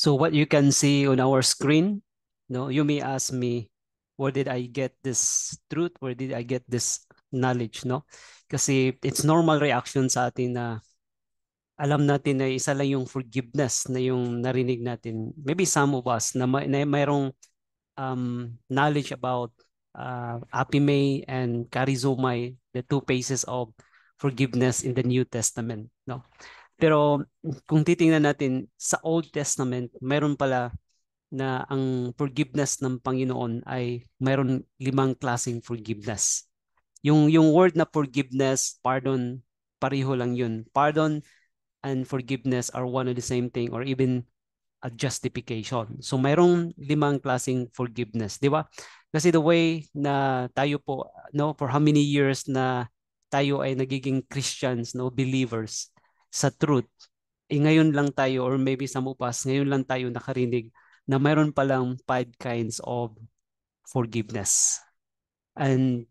So what you can see on our screen, no, you may ask me, where did I get this truth? Where did I get this knowledge, no? Kasi it's normal reaction sa atin na alam natin na isa lang yung forgiveness na yung narinig natin. Maybe some of us na mayroong knowledge about apime and charizomai, the two phases of forgiveness in the New Testament, no? Pero kung titingnan natin sa Old Testament, mayroon pala na ang forgiveness ng Panginoon ay mayroon 5 klaseng forgiveness. Yung word na forgiveness, pardon, pareho lang yun. Pardon and forgiveness are one and the same thing, or even a justification. So mayroong 5 klaseng forgiveness, di ba? Kasi the way na tayo po, no, for how many years na tayo ay nagiging Christians, no, believers sa truth, ngayon lang tayo, or maybe sa mupas, ngayon lang tayo nakarinig na mayroon palang 5 kinds of forgiveness. And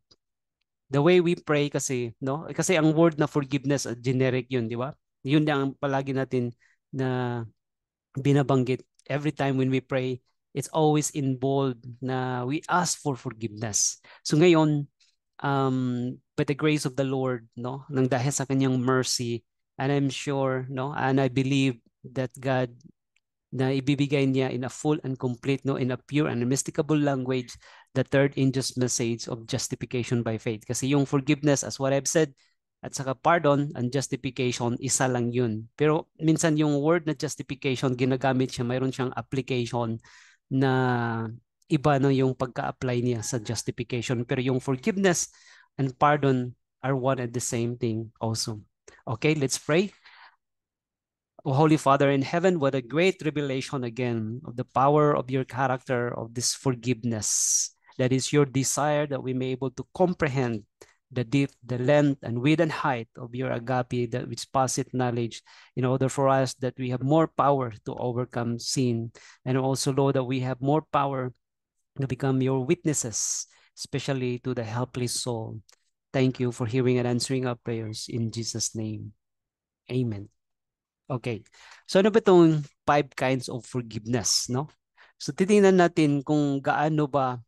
the way we pray kasi, no? Kasi ang word na forgiveness, generic yun, di ba? Yun ang palagi natin na binabanggit every time when we pray. It's always involved na we ask for forgiveness. So ngayon, by the grace of the Lord, no, nang dahil sa kanyang mercy, and I'm sure, no, and I believe that God na ibibigay niya in a full and complete, no, in a pure and unmistakable language, the third angel's message of justification by faith. Kasi yung forgiveness, as what I've said, at saka pardon and justification, isa lang yun. Pero minsan yung word na justification, ginagamit siya, mayroon siyang application na iba na yung pagka-apply niya sa justification. Pero yung forgiveness and pardon are one and the same thing also. Okay, let's pray. O Holy Father in heaven, what a great revelation again of the power of your character, of this forgiveness. That is your desire that we may able to comprehend the depth, the length, and width and height of your agape, that which passeth knowledge, in order for us that we have more power to overcome sin. And also, Lord, that we have more power to become your witnesses, especially to the helpless soul. Thank you for hearing and answering our prayers. In Jesus' name, amen. Okay. So ano ba itong 5 kinds of forgiveness, no? So titingnan natin kung gaano ba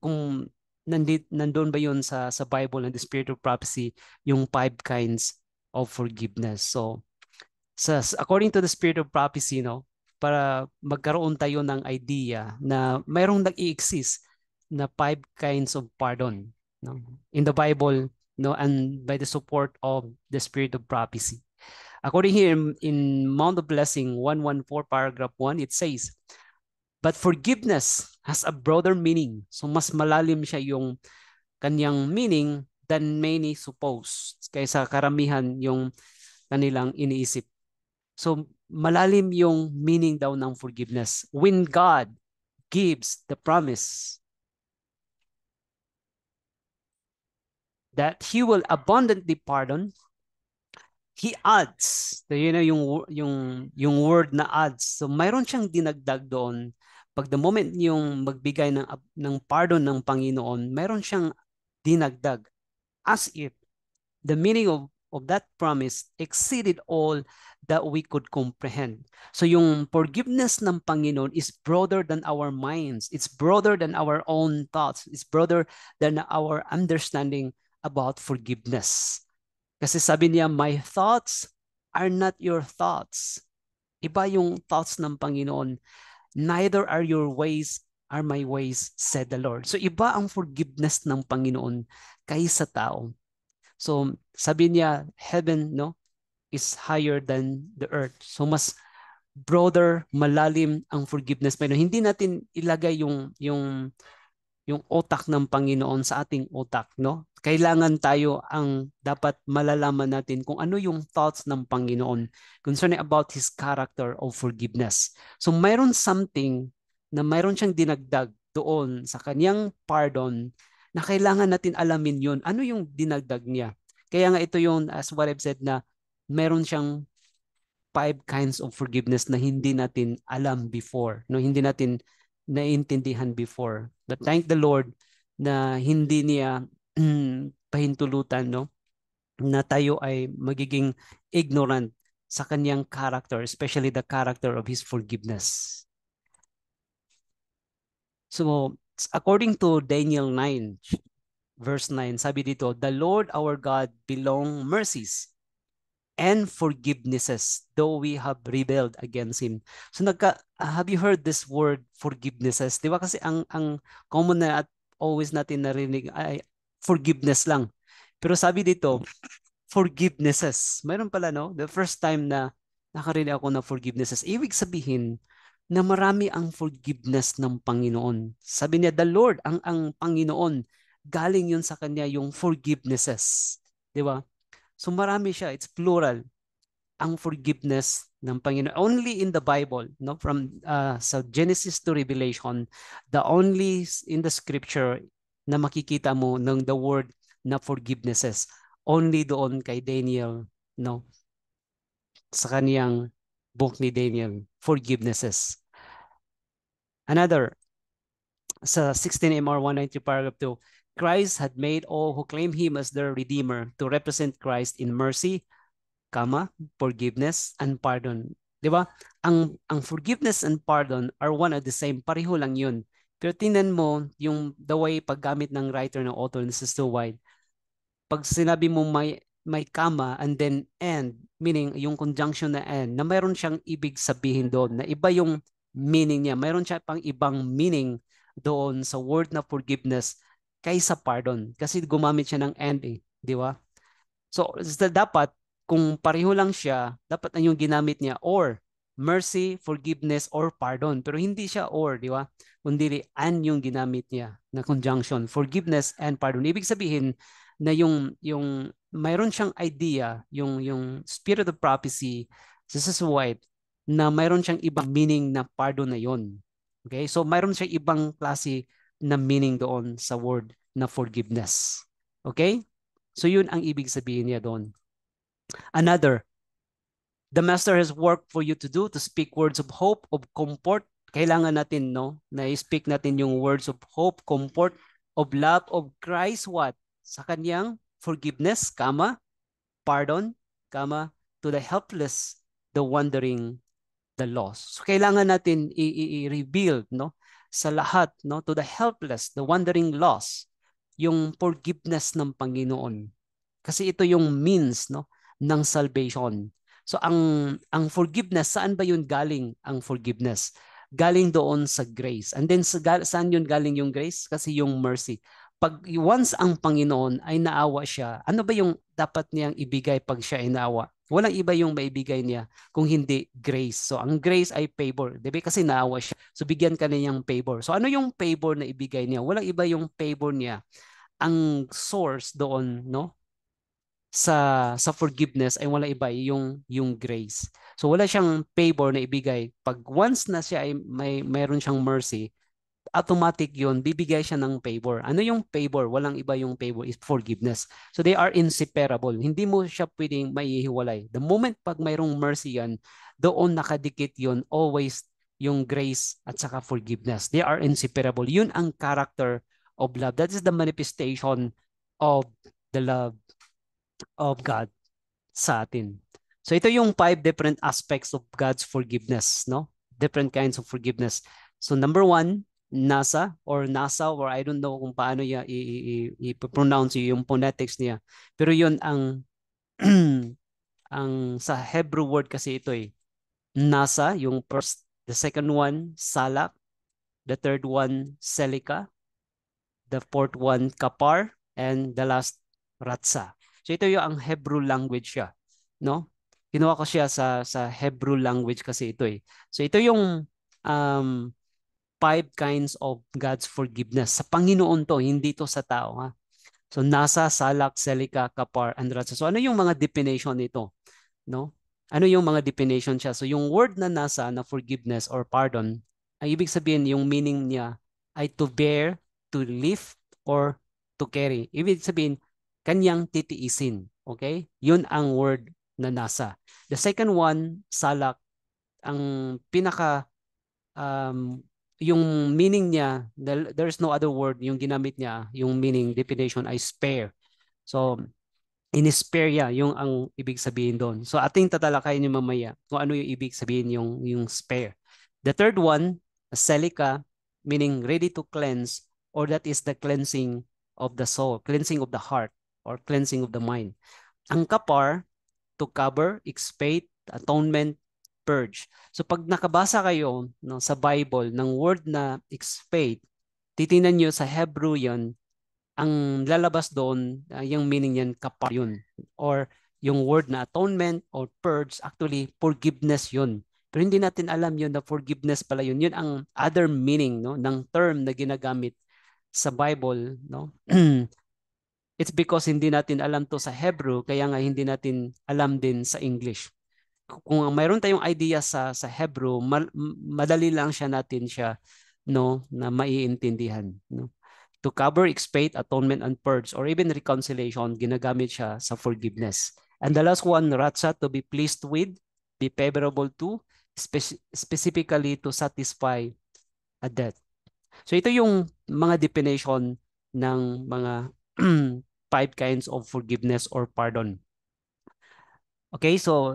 kung nandoon ba 'yun sa Bible and the Spirit of Prophecy yung 5 kinds of forgiveness. So according to the Spirit of Prophecy, no, para magkaroon tayo ng idea na mayroong nag-i-exist na 5 kinds of pardon, no, in the Bible, no, and by the support of the Spirit of Prophecy. According here in Mount of Blessing 114 paragraph 1, it says, but forgiveness has a broader meaning. So mas malalim siya yung kanyang meaning than many suppose. Kaysa karamihan yung kanilang iniisip. So malalim yung meaning daw ng forgiveness. When God gives the promise that He will abundantly pardon, He adds, so yun na yung word na adds. So mayroon siyang dinagdag doon. Pag the moment yung magbigay ng pardon ng Panginoon, mayroon siyang dinagdag as if the meaning of that promise exceeded all that we could comprehend. So yung forgiveness ng Panginoon is broader than our minds. It's broader than our own thoughts. It's broader than our understanding about forgiveness. Kasi sabi niya, my thoughts are not your thoughts. Iba yung thoughts ng Panginoon. Neither are your ways are my ways, said the Lord. So iba ang forgiveness ng Panginoon kaysa tao. So sabi niya, heaven, no, is higher than the earth. So mas broader, malalim ang forgiveness. Pero hindi natin ilagay yung utak ng Panginoon sa ating utak, no? Kailangan tayo ang dapat malalaman natin kung ano yung thoughts ng Panginoon concerning about His character of forgiveness. So mayroon something na mayroon siyang dinagdag doon sa kanyang pardon na kailangan natin alamin yun. Ano yung dinagdag niya? Kaya nga ito yung, as what I've said, na mayroon siyang 5 kinds of forgiveness na hindi natin alam before, no? Hindi natin naiintindihan before. But thank the Lord na hindi niya pahintulutan, no, na tayo ay magiging ignorant sa kanyang character, especially the character of His forgiveness. So, according to Daniel 9, verse 9, sabi dito, the Lord our God belong mercies and forgivenesses, though we have rebelled against Him. So, have you heard this word, forgivenesses? Di ba kasi ang common na at always natin narinig ay forgiveness lang. Pero sabi dito, forgivenesses. Mayroon pala, no? The first time na nakarinig ako ng forgivenesses, ibig sabihin na marami ang forgiveness ng Panginoon. Sabi niya, the Lord, ang Panginoon, galing yun sa Kanya yung forgivenesses. Di ba? So marami siya, it's plural, ang forgiveness ng Panginoon. Only in the Bible, no? From sa Genesis to Revelation, the only in the scripture na makikita mo ng the word na forgivenesses, only doon kay Daniel, no? Sa kaniyang book ni Daniel, forgivenesses. Another, sa 16 MR 193 paragraph 2, Christ had made all who claim Him as their Redeemer to represent Christ in mercy, forgiveness, and pardon. Di ba? Ang forgiveness and pardon are one and the same. Pareho lang yun. Pero tingnan mo yung the way paggamit ng writer ng author, this is too wide. Pag sinabi mo may comma and then and, meaning yung conjunction na and, na mayroon siyang ibig sabihin doon, na iba yung meaning niya. Mayroon siya pang ibang meaning doon sa word na forgiveness kaysa pardon. Kasi gumamit siya ng and di ba? So, dapat, kung pareho lang siya, dapat na yung ginamit niya or mercy, forgiveness, or pardon. Pero hindi siya or, di ba? Kundi and yung ginamit niya na conjunction, forgiveness and pardon. Ibig sabihin na yung mayroon siyang idea, yung spirit of prophecy, this is White, na mayroon siyang ibang meaning na pardon na yon. Okay? So, mayroon siyang ibang klase na meaning doon sa word na forgiveness. Okay? So yun ang ibig sabihin niya doon. Another, the master has work for you to do, to speak words of hope, of comfort. Kailangan natin, no, na i-speak natin yung words of hope, comfort, of love of Christ, what? Sa kanyang forgiveness, pardon, to the helpless, the wandering, the lost. So kailangan natin i-rebuild, no, sa lahat, no, to the helpless, the wandering lost, yung forgiveness ng Panginoon. Kasi ito yung means, no, ng salvation. So ang forgiveness, saan ba yun galing ang forgiveness? Galing doon sa grace. And then saan yun galing yung grace? Kasi yung mercy. Pag once ang Panginoon ay naawa siya, ano ba yung dapat niyang ibigay pag siya ay naawa? Walang iba yung maibigay niya kung hindi grace. So ang grace ay favor. Diba? Kasi naawa siya. So bigyan ka niyang favor. So ano yung favor na ibigay niya? Walang iba yung favor niya. Ang source doon, no, sa forgiveness ay wala iba yung grace. So wala siyang favor na ibigay. Pag once na siya ay mayroon siyang mercy, automatic yun, bibigay siya ng favor. Ano yung favor? Walang iba yung favor is forgiveness. So they are inseparable. Hindi mo siya pwedeng maihiwalay. The moment pag mayroong mercy yan, doon nakadikit yun, always yung grace at saka forgiveness. They are inseparable. Yun ang character of love. That is the manifestation of the love of God sa atin. So ito yung 5 different aspects of God's forgiveness, no? Different kinds of forgiveness. So number 1, nasa, or I don't know kung paano i-pronounce yung phonetics niya. Pero yun ang ang sa Hebrew word kasi ito eh. Nasa, yung first, the second one, salak, the third one, selika, the fourth one, kapar, and the last, ratsa. So ito yung ang Hebrew language siya, no? Kinuha ko siya sa Hebrew language kasi ito eh. So ito yung um, 5 kinds of God's forgiveness. Sa Panginoon to, hindi to sa tao, ha? So nasa, salak, selika, kapar, and ratsa. So ano yung mga definition nito, no? Ano yung mga definition siya? So yung word na nasa, na forgiveness or pardon, ay ibig sabihin yung meaning niya ay to bear, to lift, or to carry. Ibig sabihin, kanyang titiisin. Okay? Yun ang word na nasa. The second one, salak, ang pinaka yung meaning niya, there's no other word, yung ginamit niya, yung meaning definition ay spare. So, inisperia yung ang ibig sabihin doon. So ating tatalakayin yung mamaya kung ano yung ibig sabihin yung spare. The third one, celica, meaning ready to cleanse, or that is the cleansing of the soul, cleansing of the heart, or cleansing of the mind. Ang kapar, to cover, expiate, atonement, purge. So pag nakabasa kayo no, sa Bible ng word na expiate, titingnan nyo sa Hebrew yon, ang lalabas doon, yung meaning yan, kapar yun. Or yung word na atonement or purge, actually, forgiveness yun. Pero hindi natin alam yun na forgiveness pala yun. Yun ang other meaning no, ng term na ginagamit sa Bible. No? It's because hindi natin alam to sa Hebrew, kaya nga hindi natin alam din sa English. Kung mayroon tayong idea sa Hebrew, madali lang siya no, na maiintindihan. No? To cover, expiate, atonement, and purge, or even reconciliation, ginagamit siya sa forgiveness. And the last one, ratsa, to be pleased with, be favorable to, specifically to satisfy a debt. So ito yung mga definition ng mga 5 kinds of forgiveness or pardon. Okay, so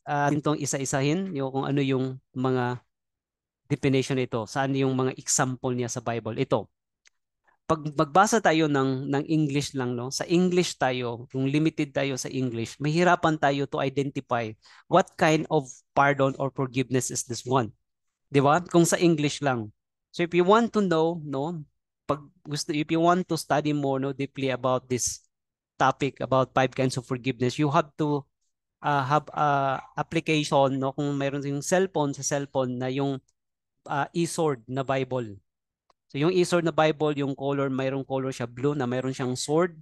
itong isa-isahin yung kung ano yung mga definition nito. Saan yung mga example niya sa Bible? Ito. Pag magbasa tayo ng English lang, no? Sa English tayo, kung limited tayo sa English, mahirapan tayo to identify what kind of pardon or forgiveness is this one. Di ba? Kung sa English lang. So if you want to know, no, if you want to study more no, deeply about this topic about 5 kinds of forgiveness, you have to have application, no, kung mayroon yung cellphone, sa cellphone na yung eSword na Bible. So yung eSword na Bible, yung color, mayroong color siya blue na mayroon siyang sword.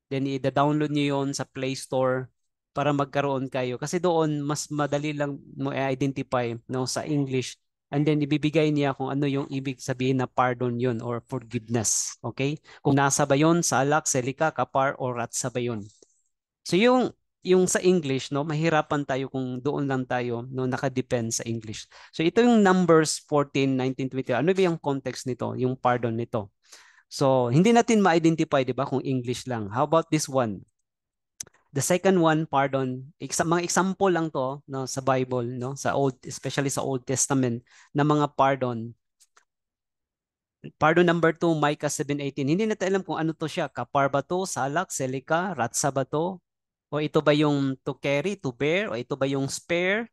Then i-download niyo yon sa Play Store para magkaroon kayo. Kasi doon mas madali lang mo i-identify no, sa English. And then ibibigay niya kung ano yung ibig sabihin na pardon yun or forgiveness. Okay? Kung nasa ba yun, salak, selika, kapar, or ratsa ba yun. So yung sa English, no, mahirapan tayo kung doon lang tayo no, nakadepend sa English. So ito yung Numbers 14, 19, 20. Ano ba yung context nito? Yung pardon nito. So hindi natin ma-identify, di ba, kung English lang. How about this one? The second one, pardon, mga example lang to no, sa Bible, no, sa especially sa Old Testament na mga pardon. Pardon number 2, Micah 7:18. Hindi natin alam kung ano to siya. Kapar ba to, salak, selika, ratsa ba to? O ito ba yung to carry, to bear? O ito ba yung spare?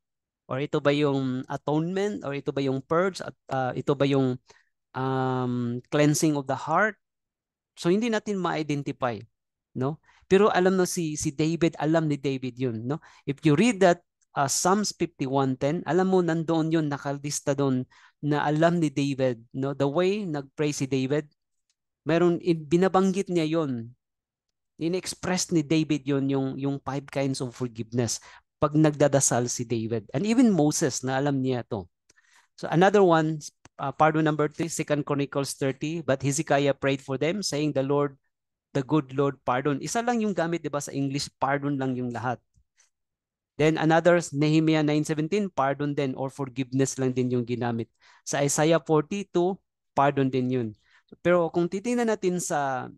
Or ito ba yung atonement? Or ito ba yung purge? At ito ba yung cleansing of the heart? So hindi natin ma-identify, no? Pero alam no si David, alam ni David 'yun, no? If you read that Psalms 51:10, alam mo nandoon 'yun, nakalista doon na alam ni David, no? The way nag-pray si David, meron binabanggit niya 'yon. In-express ni David 'yon yung 5 kinds of forgiveness pag nagdadasal si David. And even Moses na alam niya 'to. So another one, pardon number 3, 2 Chronicles 30, but Hezekiah prayed for them saying the good Lord pardon. Isa lang yung gamit, 'di ba, sa English, pardon lang yung lahat. Then another, Nehemiah 9:17, pardon din or forgiveness lang din yung ginamit. Sa Isaiah 42, pardon din yun. Pero kung titingnan natin sa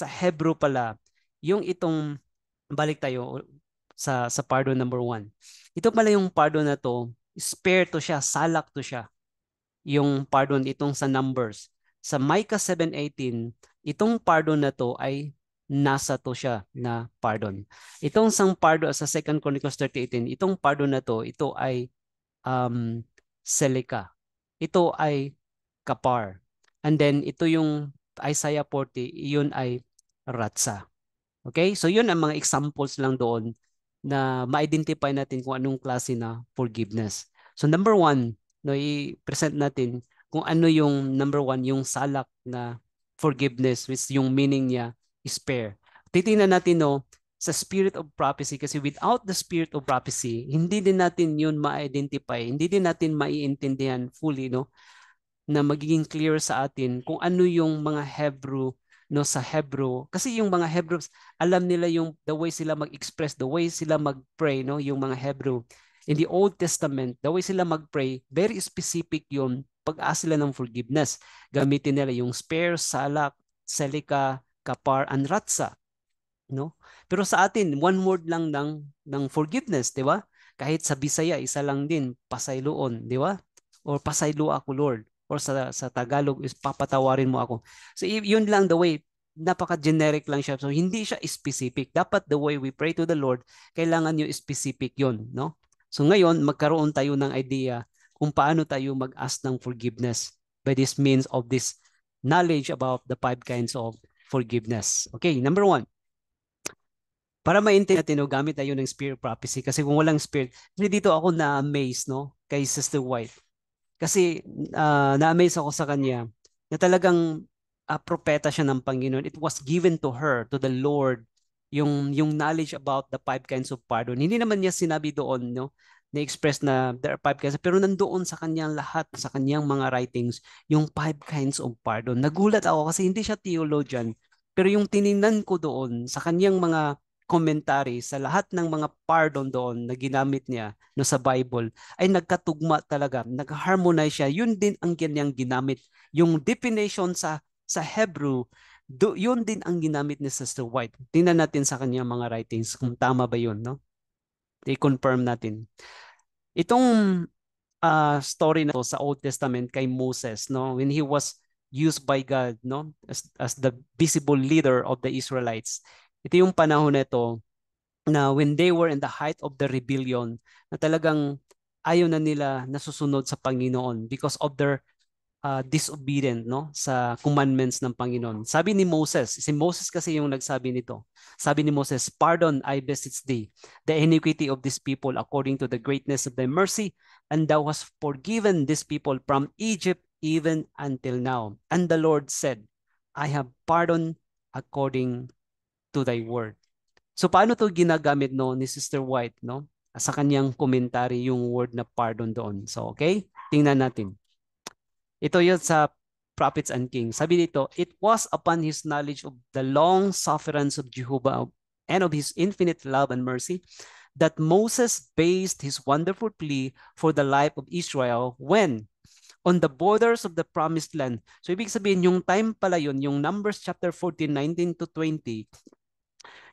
Hebrew pala, yung itong balik tayo sa pardon number 1. Ito pala yung pardon na to, spare to siya, salak to siya. Yung pardon itong sa Numbers. Sa Micah 7:18, itong pardon na to ay nasa to siya na pardon. Itong sang pardon sa 2 Chronicles 30:18, itong pardon na to, ito ay selika. Ito ay kapar. And then ito yung Isaiah 40, iyon ay ratsa. Okay? So yun ang mga examples lang doon na ma-identify natin kung anong klase na forgiveness. So number 1, no, i-present natin kung ano yung number 1, yung salak na forgiveness, which yung meaning niya is spare. Titingnan natin no, sa spirit of prophecy, kasi without the spirit of prophecy, hindi din natin yun ma-identify, hindi din natin maiintindihan fully, no, na magiging clear sa atin kung ano yung mga Hebrew no sa Hebrew, kasi yung mga Hebrews alam nila yung the way sila mag-express, the way sila mag-pray, no, yung mga Hebrew in the Old Testament, the way sila mag-pray, very specific yun pag-ask sila ng forgiveness. Gamitin nila yung spare, salak, selika, kapar, and ratsa. no? Pero sa atin, one word lang ng forgiveness, di ba? Kahit sa Bisaya, isa lang din, pasayloon, di ba? Or pasaylo ako, Lord. Or sa Tagalog is papatawarin mo ako. So yun lang the way, napaka-generic lang siya. So hindi siya specific. Dapat the way we pray to the Lord, kailangan yung specific yun, no? So ngayon, magkaroon tayo ng idea kung paano tayo mag-ask ng forgiveness by this means of this knowledge about the 5 kinds of forgiveness. Okay, number 1. Para maintindihan natin, no, gamit tayo ng spirit prophecy. Kasi kung walang spirit, hindi dito ako na-amaze, no, kay Sister White. Kasi na-amaze ako sa kanya na talagang propeta siya ng Panginoon. It was given to her, to the Lord, yung knowledge about the 5 kinds of pardon. Hindi naman niya sinabi doon, no, na-express na there are 5 kinds, pero nandoon sa kanyang lahat, sa kanyang mga writings, yung 5 kinds of pardon. Nagulat ako kasi hindi siya theologian, pero yung tiningnan ko doon sa kanyang mga commentary sa lahat ng mga pardon doon na ginamit niya no, sa Bible, ay nagkatugma talaga, nag-harmonize siya. Yun din ang kanyang ginamit. Yung definition sa Hebrew, yun din ang ginamit ni Sister White. Tingnan natin sa kanyang mga writings kung tama ba yun, no? I-confirm natin. Itong story na to sa Old Testament kay Moses, no, when he was used by God, no, as the visible leader of the Israelites. Ito yung panahon na ito na when they were in the height of the rebellion, na talagang ayaw na nila nasusunod sa Panginoon because of their disobedient, no, sa commandments ng Panginoon. Sabi ni Moses, si Moses kasi yung nagsabi nito. Sabi ni Moses, "Pardon, I beseech thee, the iniquity of this people according to the greatness of thy mercy, and thou hast forgiven this people from Egypt even until now." And the Lord said, "I have pardoned according to thy word." So paano to ginagamit, no, ni Sister White, no? Sa kanyang commentary yung word na pardon doon. So okay, tingnan natin. Ito yun sa Prophets and Kings. Sabi dito, "It was upon his knowledge of the long sufferance of Jehovah and of his infinite love and mercy that Moses based his wonderful plea for the life of Israel when on the borders of the promised land." So ibig sabihin, yung time pala yun, yung Numbers chapter 14, 19 to 20,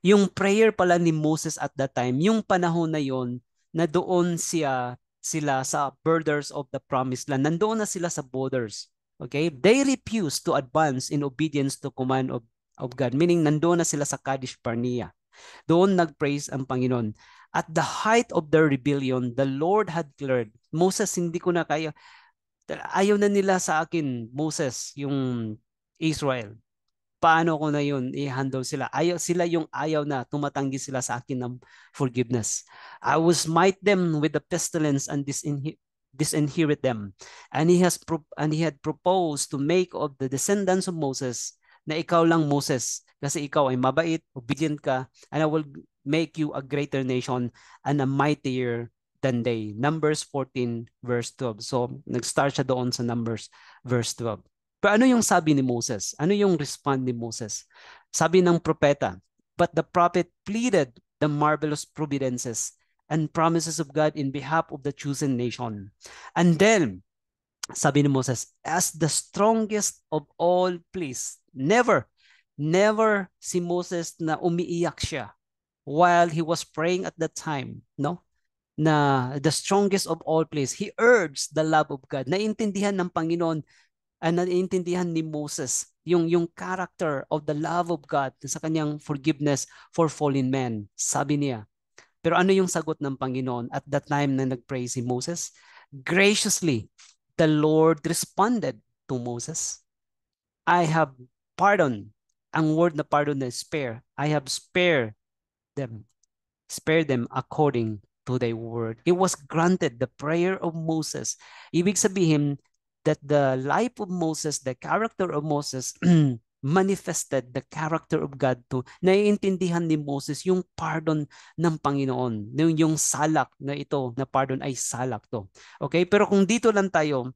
yung prayer pala ni Moses at that time, yung panahon na yon na doon sila sa borders of the promised land. Nandoon na sila sa borders. Okay? They refused to advance in obedience to command of God. Meaning, nandoon na sila sa Kadesh Barnea. Doon nag-praise ang Panginoon. At the height of their rebellion, the Lord had declared, "Moses, hindi ko na kaya. Ayaw na nila sa akin, Moses, yung Israel. Paano ko na yun i-handle sila? Sila yung ayaw na tumatanggi sila sa akin ng forgiveness. I will smite them with the pestilence and disinherit them. And he had proposed to make of the descendants of Moses na ikaw lang, Moses, kasi ikaw ay mabait, obedient ka, and I will make you a greater nation and a mightier than they. Numbers 14 verse 12. So nag-start siya doon sa Numbers verse 12. Pero ano yung sabi ni Moses? Ano yung respond ni Moses? Sabi ng propeta, "But the prophet pleaded the marvelous providences and promises of God in behalf of the chosen nation." And then, sabi ni Moses, "As the strongest of all, please." Never si Moses na umiiyak siya while he was praying at that time, no? Na the strongest of all, please. He urged the love of God. Naintindihan ng Panginoon, naiintindihan ni Moses yung character of the love of God sa kanyang forgiveness for fallen men. Sabi niya. Pero ano yung sagot ng Panginoon at that time na nag-pray si Moses? Graciously, the Lord responded to Moses, "I have pardoned." Ang word na pardon na spare. "I have spared them. Spare them according to thy word." It was granted, the prayer of Moses. Ibig sabihin that the life of Moses, the character of Moses, manifested the character of God to naiintindihan ni Moses yung pardon ng Panginoon. Yung salak na ito, na pardon ay salak to. Okay? Pero kung dito lang tayo,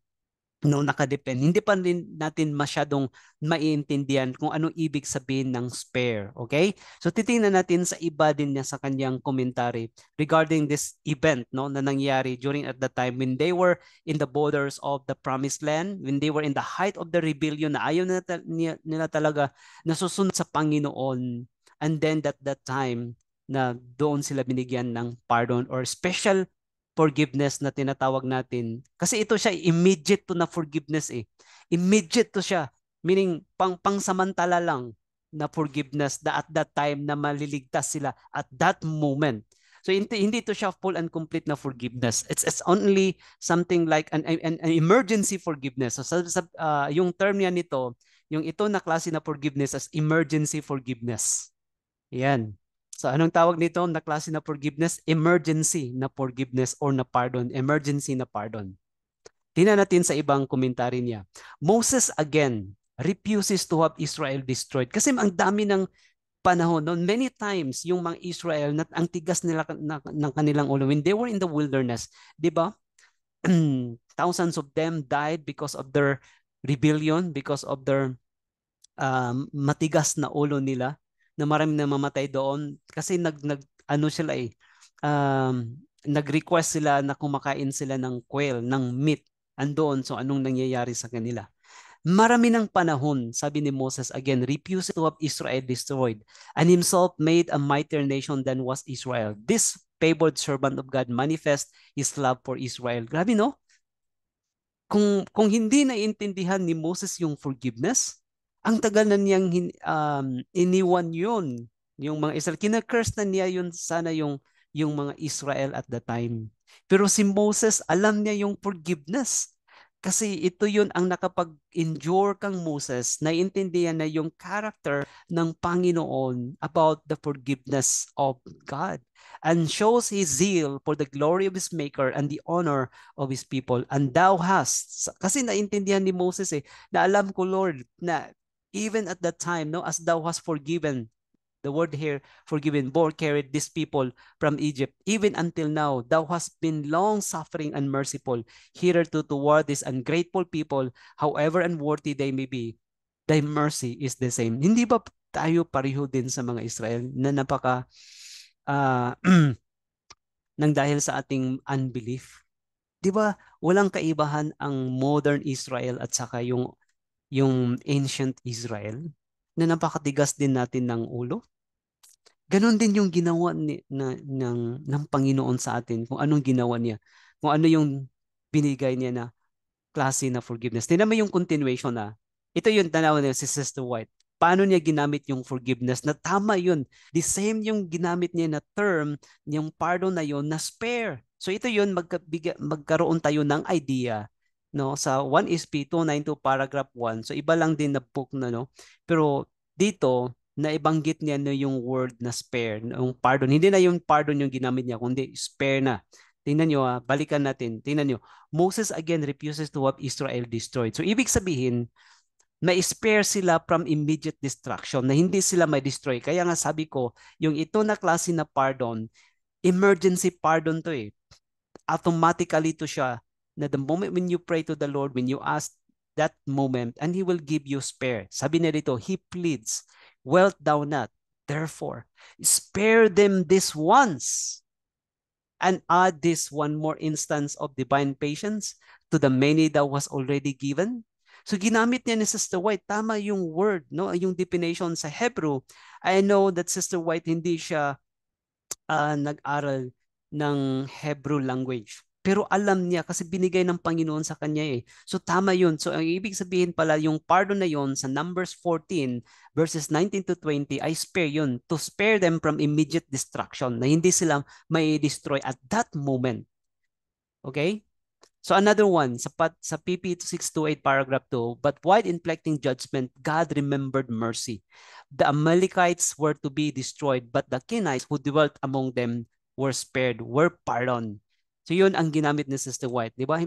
no, nakadepend. Hindi pa rin natin masyadong maiintindihan kung anong ibig sabihin ng spare. Okay? So titingnan natin sa iba din niya sa kanyang commentary regarding this event, no, na nangyari during at the time when they were in the borders of the promised land, when they were in the height of the rebellion na ayaw nila talaga nasusunod sa Panginoon. And then that time na doon sila binigyan ng pardon or special forgiveness na tinatawag natin. Kasi ito siya, immediate to na forgiveness eh. Immediate to siya. Meaning, pangsamantala lang na forgiveness that at that time na maliligtas sila at that moment. So hindi to siya full and complete na forgiveness. It's only something like an emergency forgiveness. So yung term niya nito, yung ito na klase na forgiveness as emergency forgiveness. Yan. So anong tawag nito na klase na forgiveness? Emergency na forgiveness or na pardon. Emergency na pardon. Tingnan natin sa ibang komentary niya. Moses again refuses to have Israel destroyed. Kasi ang dami ng panahon noon, many times yung mga Israel na ang tigas nila ng kanilang ulo when they were in the wilderness, 'di ba? Thousands of them died because of their rebellion, because of their matigas na ulo nila, na marami na mamatay doon kasi ano sila nag-request sila na kumakain sila ng quail, ng meat andoon. So anong nangyayari sa kanila? Marami ng panahon, sabi ni Moses again, refused to have Israel destroyed and himself made a mightier nation than was Israel. This favored servant of God manifest his love for Israel. Grabe no? Kung hindi naiintindihan ni Moses yung forgiveness, ang tagal na niyang iniwan yun. Yung mga Israel, kina-curse na niya yun sana yung mga Israel at the time. Pero si Moses, alam niya yung forgiveness. Kasi ito yun ang nakapag-endure kang Moses, naiintindihan na yung character ng Panginoon about the forgiveness of God and shows his zeal for the glory of his maker and the honor of his people. And thou hast, kasi naintindihan ni Moses na alam ko Lord, na even at that time, no, as thou hast forgiven, the word here, forgiven, bore, carried these people from Egypt, even until now, thou hast been long suffering and merciful, hitherto toward this ungrateful people, however unworthy they may be, thy mercy is the same. Hindi ba tayo pareho din sa mga Israel na napaka uh, nang dahil sa ating unbelief? Di ba walang kaibahan ang modern Israel at saka yung ancient Israel na napakatigas din natin ng ulo? Ganon din yung ginawa ng Panginoon sa atin, kung anong ginawa niya, kung ano yung binigay niya na klase na forgiveness. Tingnan mo yung continuation na. Ito yung tanaw niya si Sister White. Paano niya ginamit yung forgiveness na tama yun. The same yung ginamit niya na term, yung pardon na yun na spare. So ito yun, magkaroon tayo ng idea no sa 1 SP 292 paragraph 1. So iba lang din na book na no. Pero dito naibanggit niya no yung word na spare, yung pardon. Hindi na yung pardon yung ginamit niya, kundi spare na. Tingnan nyo balikan natin. Tingnan nyo. Moses again refuses to have Israel destroyed. So ibig sabihin, ma-spare sila from immediate destruction, na hindi sila may destroy. Kaya nga sabi ko, yung ito na klase na pardon, emergency pardon to Automatically to siya na the moment when you pray to the Lord, when you ask that moment, and He will give you spare. Sabi na dito, He pleads, wilt thou not, therefore, spare them this once and add this one more instance of divine patience to the many that was already given. So ginamit niya ni Sister White, tama yung word, no? Yung definition sa Hebrew. I know that Sister White hindi siya nag-aral ng Hebrew language. Pero alam niya kasi binigay ng Panginoon sa kanya So tama yun. So ang ibig sabihin pala, yung pardon na yun sa Numbers 14 verses 19 to 20, I spare yun to spare them from immediate destruction, na hindi sila may destroy at that moment. Okay? So another one, sa PP 628 paragraph 2, but while inflicting judgment, God remembered mercy. The Amalekites were to be destroyed, but the Kenites who dwelt among them were spared, were pardoned. So yun ang ginamit ni Sister White. Di ba?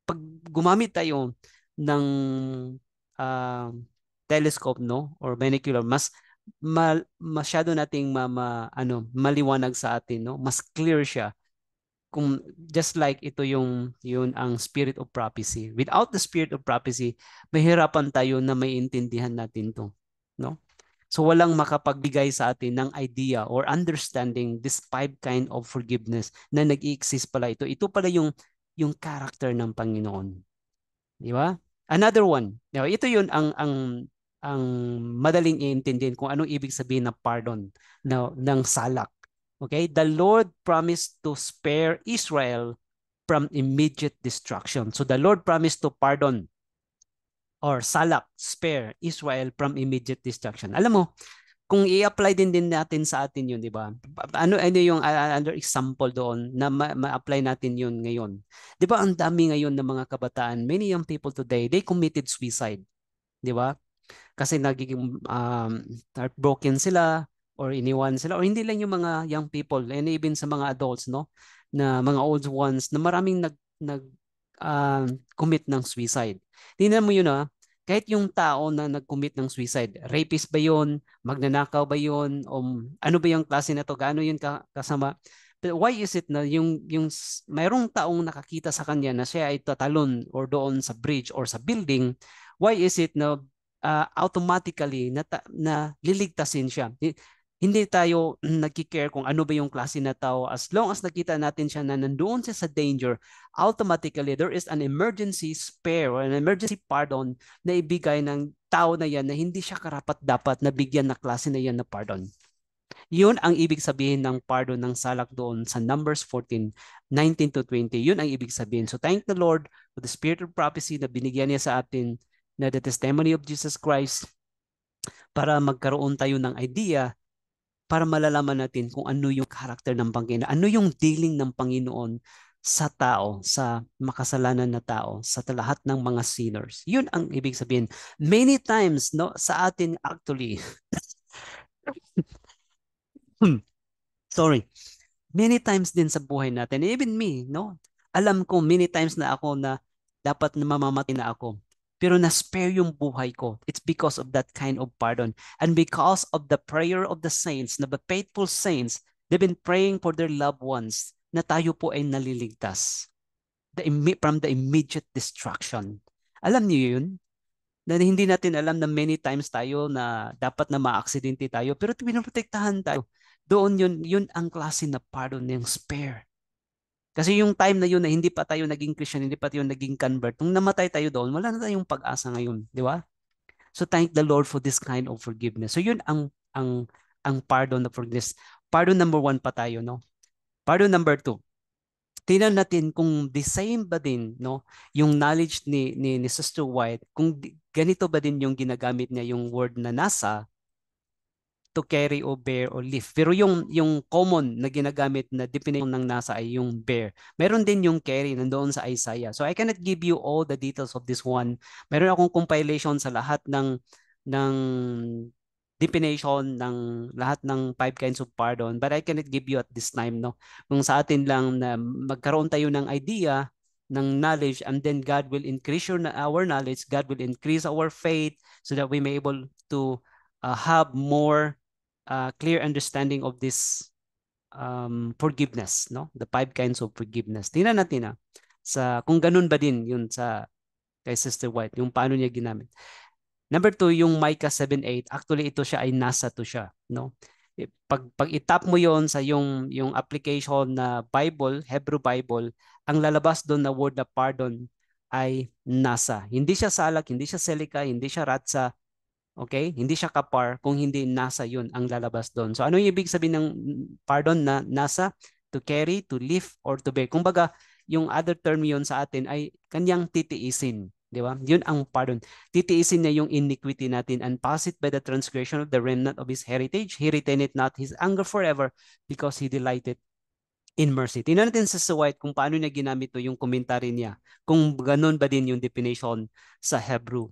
Pag gumamit tayo ng uh, telescope, no? Or binocular, masyado nating maliwanag sa atin, no? Mas clear siya kung just like ito yun ang spirit of prophecy. Without the spirit of prophecy, mahirapan tayo na maintindihan natin to, no? So walang makapagbigay sa atin ng idea or understanding this five kind of forgiveness na nag-i-exist pala ito. Ito pala yung character ng Panginoon. Di ba? Another one. Now, ito yun ang ang madaling iintindihin kung anong ibig sabihin ng pardon ng salak. Okay? The Lord promised to spare Israel from immediate destruction. So the Lord promised to pardon or salak, spare Israel from immediate destruction. Alam mo, kung i-apply din natin sa atin yun, di ba? Ano yung another example doon na ma-apply natin yun ngayon? Di ba ang dami ngayon ng mga kabataan, many young people today, they committed suicide. Di ba? Kasi nagiging heartbroken sila or iniwan sila or hindi lang yung mga young people and even sa mga adults, no, na mga old ones na maraming commit ng suicide. Tingnan mo yun, kahit yung tao na nag-commit ng suicide, rapist ba yun, magnanakaw ba yun, o ano ba yung klase na to, gaano yun kasama. But why is it na mayroong taong nakakita sa kanya na siya ay tatalon or doon sa bridge or sa building, why is it na automatically na liligtasin siya? Hindi tayo nagki-care kung ano ba yung klase na tao. As long as nakita natin siya na nandoon siya sa danger, automatically there is an emergency spare or an emergency pardon na ibigay ng tao na yan na hindi siya karapat-dapat na bigyan na klase na yan na pardon. Yun ang ibig sabihin ng pardon ng salak doon sa Numbers 14:19 to 20. Yun ang ibig sabihin. So thank the Lord for the spirit of prophecy na binigyan niya sa atin na the testimony of Jesus Christ para magkaroon tayo ng idea para malalaman natin kung ano yung karakter ng Panginoon, ano yung dealing ng Panginoon sa tao, sa makasalanan na tao, sa lahat ng mga sinners. Yun ang ibig sabihin. Many times, no, sa atin actually, sorry, many times din sa buhay natin, even me, no, alam ko many times na ako na dapat na mamamatay na ako. Pero na-spare yung buhay ko. It's because of that kind of pardon. And because of the prayer of the saints, na the faithful saints, they've been praying for their loved ones na tayo po ay naliligtas from the immediate destruction. Alam niyo yun? Na hindi natin alam na many times tayo na dapat na ma-aksidente tayo, pero pinoprotektahan tayo. Doon yun ang klase na pardon ng spare. Kasi yung time na yun na hindi pa tayo naging Christian, hindi pa tayo naging convert, nung namatay tayo doon, wala na tayong pag-asa ngayon, di ba? So thank the Lord for this kind of forgiveness. So yun ang pardon na forgiveness. Pardon number 1 pa tayo, no? Pardon number 2. Tingnan natin kung the same ba din, no? Yung knowledge ni Sister White, kung ganito ba din yung ginagamit niya yung word na nasa to carry or bear or lift. Pero yung common na ginagamit na definition ng nasa ay yung bear. Meron din yung carry nandoon sa Isaiah. So I cannot give you all the details of this one. Meron akong compilation sa lahat ng definition ng lahat ng 5 kinds of pardon, but I cannot give you at this time, no. Kung sa atin lang na magkaroon tayo ng idea ng knowledge, and then God will increase our knowledge, God will increase our faith so that we may able to have more clear understanding of this forgiveness, no? The 5 kinds of forgiveness. Tingnan natin kung ganun ba din yun kay Sister White, yung paano niya ginamit. Number 2, yung Micah 7:8. Actually, ito siya ay nasa to siya, no? Pag itap mo yon sa yung application na Bible, Hebrew Bible, ang lalabas doon na word na pardon ay nasa. Hindi siya salak, hindi siya selika, hindi siya ratsa, okay? Hindi siya kapar kung hindi nasa yun ang lalabas doon. So ano yung ibig sabihin ng pardon na nasa? To carry, to lift, or to bear. Kumbaga, yung other term yun sa atin ay kanyang titiisin. Di ba? Yun ang pardon. Titiisin niya yung iniquity natin and pass it by the transgression of the remnant of his heritage. He retained not his anger forever because he delighted in mercy. Tingnan natin sa White kung paano niya ginamit to yung commentary niya. Kung ganun ba din yung definition sa Hebrew.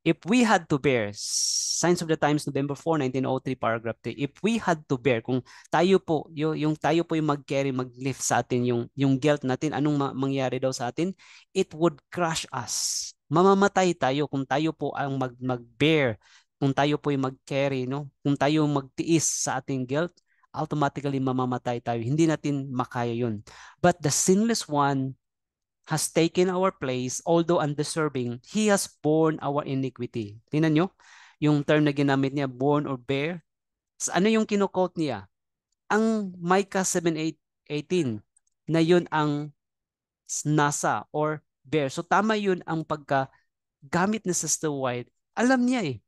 If we had to bear, Signs of the Times, November 4, 1903, paragraph 3, if we had to bear, kung tayo po, yung tayo po yung mag-carry, mag-lift sa atin, yung guilt natin, anong mangyari daw sa atin? It would crush us. Mamamatay tayo kung tayo po ang mag-bear, kung tayo po yung mag-carry, no? Kung tayo magtiis sa ating guilt, automatically mamamatay tayo. Hindi natin makaya yun. But the sinless one has taken our place, although undeserving, He has borne our iniquity. Tingnan nyo, yung term na ginamit niya, born or bear. Ano yung kino-quote niya? Ang Micah 7:18 na yun ang nasa or bear. So tama yun ang pagkagamit ni Sister White. Alam niya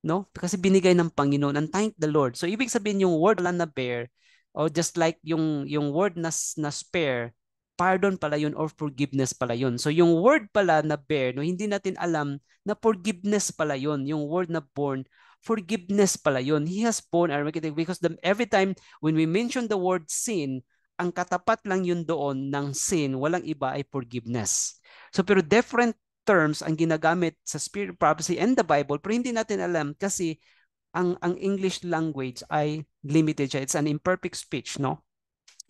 no? Kasi binigay ng Panginoon, and thank the Lord. So ibig sabihin yung word pala na bear, or just like yung word na spare, pardon pala yun or forgiveness pala yun. So yung word pala na bear, no, hindi natin alam na forgiveness pala yun. Yung word na born, forgiveness pala yun. He has borne our iniquity, because every time when we mention the word sin, ang katapat lang yun doon ng sin, walang iba ay forgiveness. So pero different terms ang ginagamit sa spirit of prophecy and the Bible, pero hindi natin alam kasi ang English language ay limited siya. It's an imperfect speech, no?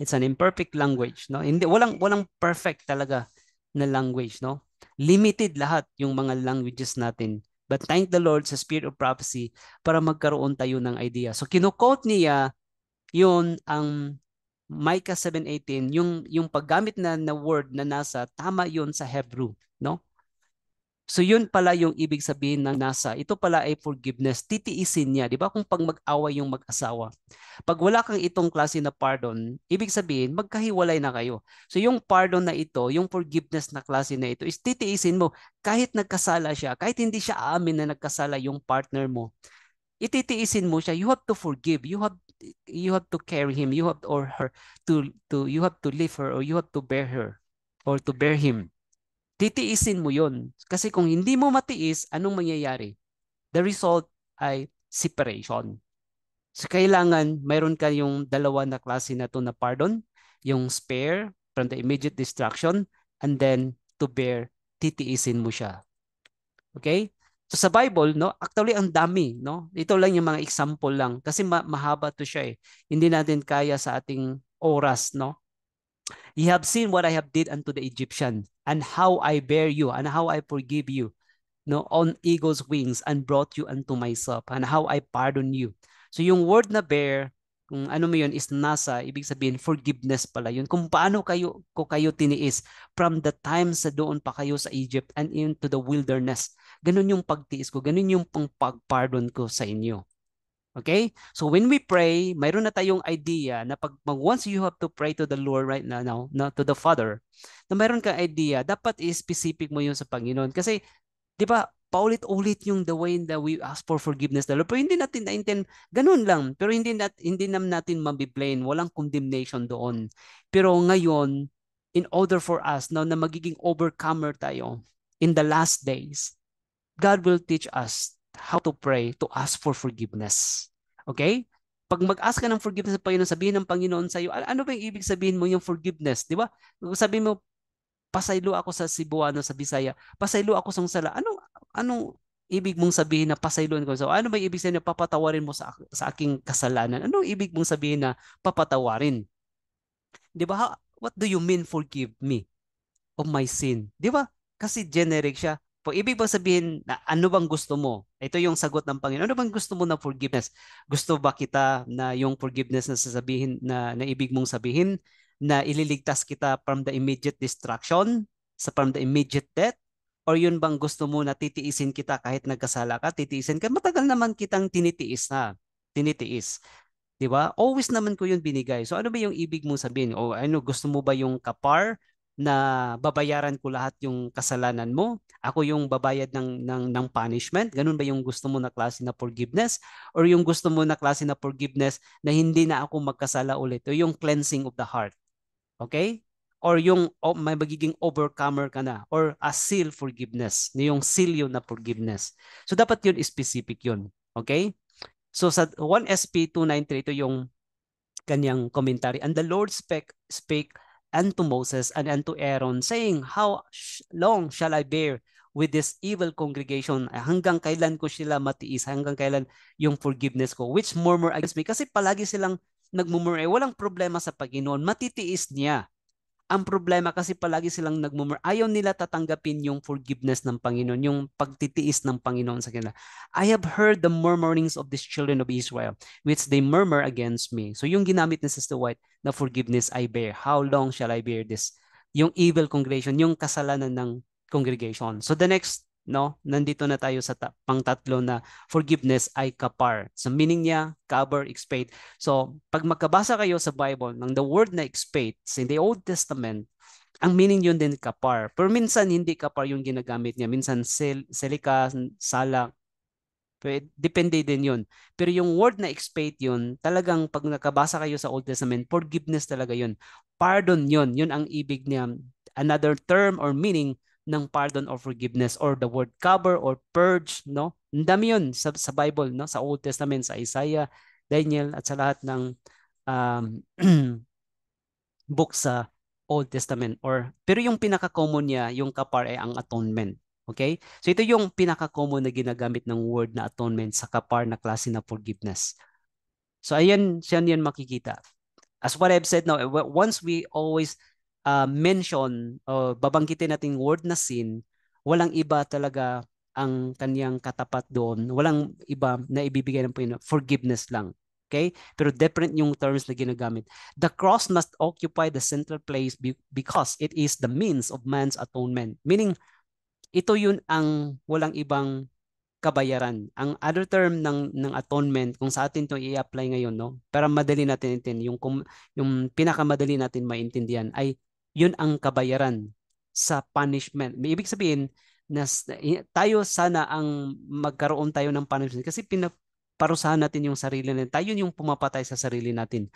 It's an imperfect language, no? Hindi, walang perfect talaga na language, no? Limited lahat yung mga languages natin. But thank the Lord sa spirit of prophecy para magkaroon tayo ng idea. So kino-quote niya yun ang Micah 7:18, yung paggamit na word na nasa, tama yun sa Hebrew, no? So yun pala yung ibig sabihin ng nasa. Ito pala ay forgiveness. Titiisin niya. Di ba kung pag mag-away yung mag-asawa? Pag wala kang itong klase na pardon, ibig sabihin magkahiwalay na kayo. So yung pardon na ito, yung forgiveness na klase na ito, is titiisin mo. Kahit nagkasala siya, kahit hindi siya aamin na nagkasala yung partner mo, ititiisin mo siya. You have to forgive. You have to carry him. You have or her to you have to lift her, or you have to bear her, or to bear him. Titiisin mo yon. Kasi kung hindi mo matiis, anong mangyayari? The result ay separation. So kailangan mayroon ka yung dalawa na klase na to na pardon, yung spare from the immediate destruction, and then to bear, titiisin mo siya. Okay? So sa Bible, no, actually ang dami, no? Ito lang yung mga example lang kasi mahaba to siya eh. Hindi natin kaya sa ating oras, no? Ye have seen what I have did unto the Egyptian, and how I bear you, and how I forgive you, no, on eagle's wings, and brought you unto myself, and how I pardon you. So yung word na bear, kung ano mo yun, is nasa, ibig sabihin, forgiveness pala yun. Kung paano ko kayo tiniis from the time sa doon pa kayo sa Egypt and into the wilderness. Ganun yung pagtiis ko, ganun yung pag-pardon ko sa inyo. Okay? So when we pray, mayroon na tayong idea na once you have to pray to the Lord right now, to the Father, na mayroon kang idea, dapat i-specific mo yun sa Panginoon. Kasi, di ba, paulit-ulit yung the way that we ask for forgiveness the Lord. Pero hindi natin na-intend, ganun lang. Pero hindi naman natin mabiblame, walang condemnation doon. Pero ngayon, in order for us now na magiging overcomer tayo in the last days, God will teach us how to pray, to ask for forgiveness. Okay? Pag mag-ask ka ng forgiveness sa Panginoon, sabihin ng Panginoon sa iyo, ano ba yung ibig sabihin mo yung forgiveness? Di ba? Sabihin mo, pasaylo ako sa Cebuano, sa Bisaya, pasaylo ako sa sala. Anong ibig mong sabihin na pasayloan ko? So, ano ba yung ibig sabihin na papatawarin mo sa aking kasalanan? Anong ibig mong sabihin na papatawarin? Di ba? What do you mean forgive me of my sin? Di ba? Kasi generic siya. Pag ibig bang sabihin na ano bang gusto mo? Ito yung sagot ng Panginoon. Ano bang gusto mo na forgiveness? Gusto ba kita na yung forgiveness na sasabihin na ibig mong sabihin na ililigtas kita from the immediate destruction, from the immediate death? Or yun bang gusto mo na titiisin kita kahit nagkasala ka, titiisin ka? Matagal naman kitang tinitiis na. Tinitiis. 'Di ba? Always naman ko 'yun binigay. So ano ba yung ibig mong sabihin? O ano, gusto mo ba yung kapar na babayaran ko lahat yung kasalanan mo? Ako yung babayad ng punishment? Ganun ba yung gusto mo na klase na forgiveness? Or yung gusto mo na klase na forgiveness na hindi na ako magkasala ulit? O yung cleansing of the heart? Okay? Or yung may magiging overcomer ka na, or a seal forgiveness, yung seal yun na forgiveness. So dapat yun specific yun. Okay? So sa 1SP 293, ito yung kanyang commentary. And the Lord spake unto Moses and unto Aaron, saying, how long shall I bear with this evil congregation? Hanggang kailan ko sila matiis? Hanggang kailan yung forgiveness ko? Which murmur against me? Kasi palagi silang nagmumur. Walang problema sa Panginoon. Matitiis niya. Ang problema kasi palagi silang nagmumur. Ayaw nila tatanggapin yung forgiveness ng Panginoon, yung pagtitiis ng Panginoon sa kanila. I have heard the murmurings of these children of Israel, which they murmur against me. So yung ginamit ni Sister White na forgiveness I bear. How long shall I bear this? Yung evil congregation, yung kasalanan ng congregation. So the next, no, nandito na tayo sa pang-tatlo na forgiveness ay kapar. So meaning niya, cover, expiate. So pag magkabasa kayo sa Bible ng the word na expiate in the Old Testament, ang meaning yun din kapar. Pero minsan hindi kapar yung ginagamit niya. Minsan selika, salak, Depende din yun. Pero yung word na expiate yun, talagang pag nakabasa kayo sa Old Testament, forgiveness talaga yun. Pardon yun. Yun ang ibig niya. Another term or meaning ng pardon or forgiveness, or the word cover or purge, no? Ang dami yun sa Bible, no? Sa Old Testament, sa Isaiah, Daniel, at sa lahat ng um, book sa Old Testament. Pero yung pinaka-common niya, yung kapar ay ang atonement. Okay? So ito yung pinaka-common na ginagamit ng word na atonement sa kapar na klase na forgiveness. So ayan, siyan yan makikita. As what I've said now, once we always mention o babanggitin natin word na sin, walang iba talaga ang kanyang katapat doon. Walang iba na ibibigay ng Panginoon. Forgiveness lang. Okay? Pero different yung terms na ginagamit. The cross must occupy the central place because it is the means of man's atonement. Meaning, ito yun ang walang ibang kabayaran. Ang other term ng atonement, kung sa atin to i-apply ngayon, no? Para madali natin intindihan, yung pinakamadali natin maintindihan ay yun ang kabayaran sa punishment. May ibig sabihin na tayo sana ang magkaroon tayo ng punishment kasi pinaparusahan natin yung sarili natin. Tayo yung pumapatay sa sarili natin.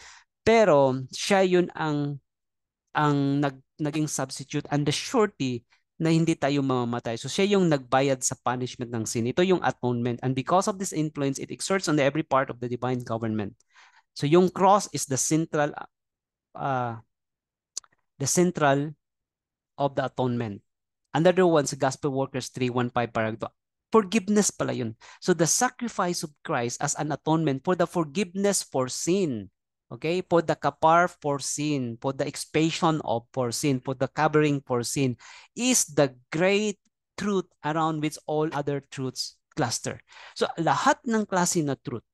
Pero siya yun ang naging substitute and the surety na hindi tayo mamamatay. So siya yung nagbayad sa punishment ng sin. Ito yung atonement. And because of this influence, it exerts on every part of the divine government. So yung cross is uh, the central of the atonement. Another one sa Gospel Workers 3:15 paragraph. Forgiveness pala yun. So the sacrifice of Christ as an atonement for the forgiveness for sin. Okay? For the kapar for sin, for the expiation of for sin, for the covering for sin is the great truth around which all other truths cluster. So lahat ng klase na truth,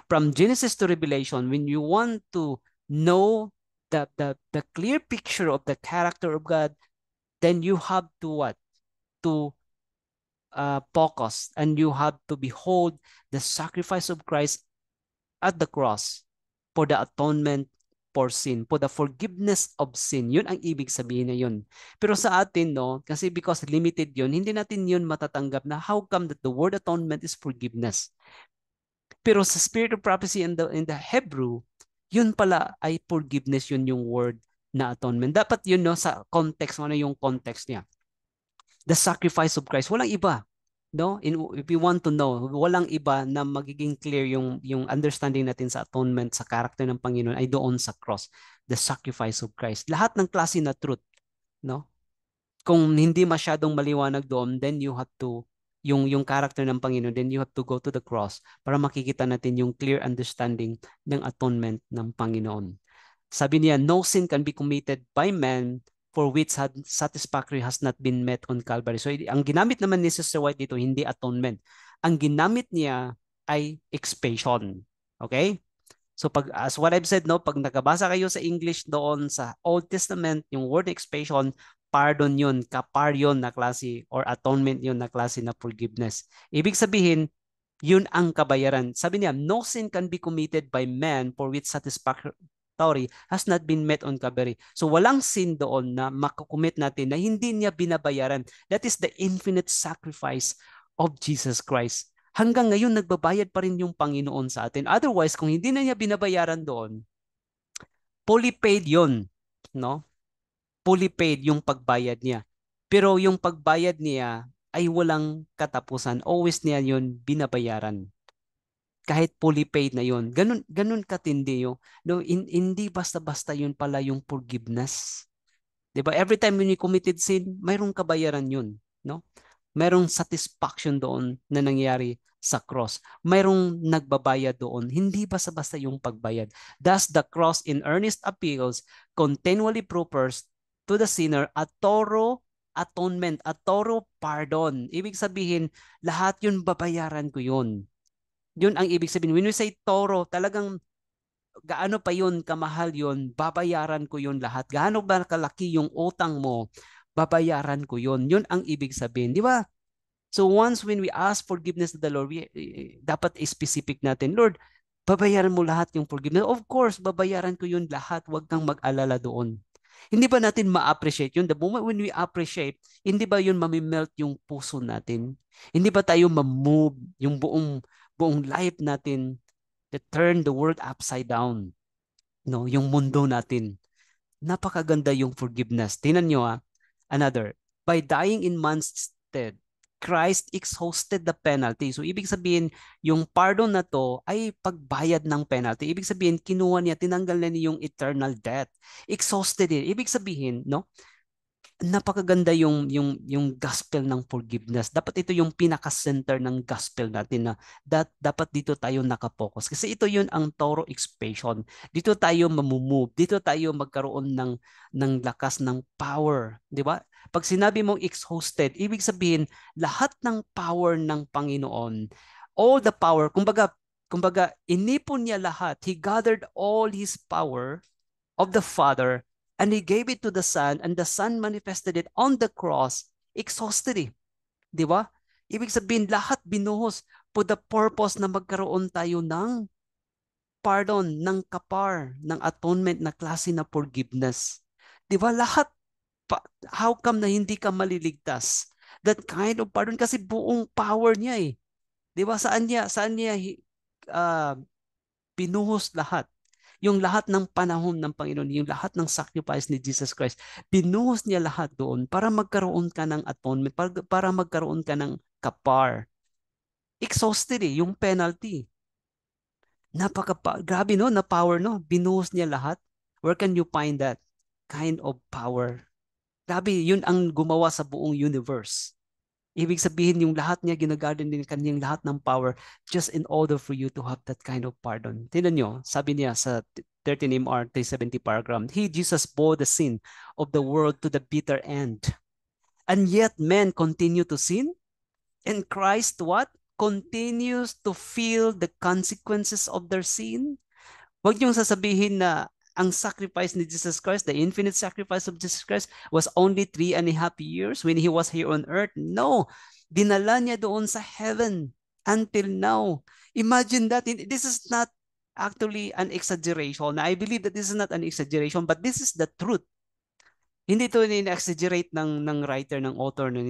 from Genesis to Revelation, when you want to know the clear picture of the character of God, then you have to what? To focus, and you have to behold the sacrifice of Christ at the cross for the atonement for sin, for the forgiveness of sin. Yun ang ibig sabihin na yun. Pero sa atin, no, kasi because limited yun, hindi natin yun matatanggap na how come that the word atonement is forgiveness. Pero sa spirit of prophecy in the Hebrew, yun pala ay forgiveness, yun yung word na atonement. Dapat yun, no, sa context, ano yung context niya. The sacrifice of Christ. Walang iba. No? If you want to know, walang iba na magiging clear yung understanding natin sa atonement, sa character ng Panginoon ay doon sa cross. The sacrifice of Christ. Lahat ng klase na truth. No? Kung hindi masyadong maliwanag doon, then you have to, yung character ng Panginoon, then you have to go to the cross para makikita natin yung clear understanding ng atonement ng Panginoon. Sabi niya, no sin can be committed by man for which satisfactory has not been met on Calvary. So ang ginamit naman ni Sister White dito, hindi atonement. Ang ginamit niya ay expiation. Okay? So as what I've said, no, pag nakabasa kayo sa English doon sa Old Testament, yung word expiation, pardon yun, kapar yun na klase, or atonement yun na klase na forgiveness. Ibig sabihin, yun ang kabayaran. Sabi niya, no sin can be committed by man for which satisfactory has not been met on Calvary. So walang sin doon na makukumit natin na hindi niya binabayaran. That is the infinite sacrifice of Jesus Christ. Hanggang ngayon, nagbabayad pa rin yung Panginoon sa atin. Otherwise, kung hindi na niya binabayaran doon, fully paid yun. No? Fully paid yung pagbayad niya. Pero yung pagbayad niya ay walang katapusan. Always niya yun binabayaran. Kahit fully paid na yun. Ganun katindi yun. No, hindi basta-basta yun pala yung forgiveness. Diba? Every time when you committed sin, mayroong kabayaran yun. No? Mayroong satisfaction doon na nangyari sa cross. Mayroong nagbabayad doon. Hindi basta-basta yung pagbayad. Thus, the cross in earnest appeals continually proffers to the sinner a thorough atonement, a thorough pardon. Ibig sabihin, lahat yun babayaran ko yun. Yun ang ibig sabihin. When we say thorough, talagang gaano pa yun kamahal yun, babayaran ko yun lahat. Gaano ba kalaki yung utang mo, babayaran ko yun. Yun ang ibig sabihin. Di ba? So once when we ask forgiveness to the Lord, dapat specific natin, Lord, babayaran mo lahat yung forgiveness. Of course, babayaran ko yun lahat. Huwag kang mag-alala doon. Hindi ba natin ma-appreciate yun? The moment when we appreciate, hindi ba yun mamimelt yung puso natin? Hindi ba tayo ma-move yung buong life natin to turn the world upside down? No, yung mundo natin. Napakaganda yung forgiveness. Tingnan nyo another. By dying in man's stead, Christ exhausted the penalty. So ibig sabihin, yung pardon na to ay pagbayad ng penalty. Ibig sabihin, kinuha niya, tinanggal na niya yung eternal debt. Exhausted it. Ibig sabihin, no? Napakaganda yung gospel ng forgiveness. Dapat ito yung pinaka-center ng gospel natin na dapat dito tayo nakapokus. Kasi ito yun ang thorough expression. Dito tayo mamumove. Dito tayo magkaroon ng lakas ng power. Di ba? Pag sinabi mong exhausted, ibig sabihin lahat ng power ng Panginoon, all the power, kumbaga inipon niya lahat. He gathered all His power of the Father, and He gave it to the Son, and the Son manifested it on the cross, exhausted eh. Di ba? Ibig sabihin, lahat binuhos for the purpose na magkaroon tayo ng pardon, ng kapar, ng atonement na klase na forgiveness. Di ba? Lahat, how come na hindi ka maliligtas? That kind of pardon kasi buong power niya eh. Di ba? Saan niya uh, binuhos lahat? Yung lahat ng panahon ng Panginoon, yung lahat ng sacrifice ni Jesus Christ, binuhos niya lahat doon para magkaroon ka ng atonement, para magkaroon ka ng kapar. Exhausted eh, yung penalty. Grabe no, na power no, binuhos niya lahat. Where can you find that kind of power? Grabe, yun ang gumawa sa buong universe. Ibig sabihin yung lahat niya ginagarden din kanyang lahat ng power just in order for you to have that kind of pardon. Tingnan nyo, sabi niya sa 13 MR 370 paragraph, He, Jesus, bore the sin of the world to the bitter end. And yet men continue to sin. And Christ what? Continues to feel the consequences of their sin. Huwag niyong sasabihin na ang sacrifice ni Jesus Christ, the infinite sacrifice of Jesus Christ, was only 3.5 years when He was here on earth. No, dinala niya doon sa heaven until now. Imagine that. This is not actually an exaggeration. I believe that this is not an exaggeration, but this is the truth. Hindi ito in-exaggerate ng writer, ng author, ng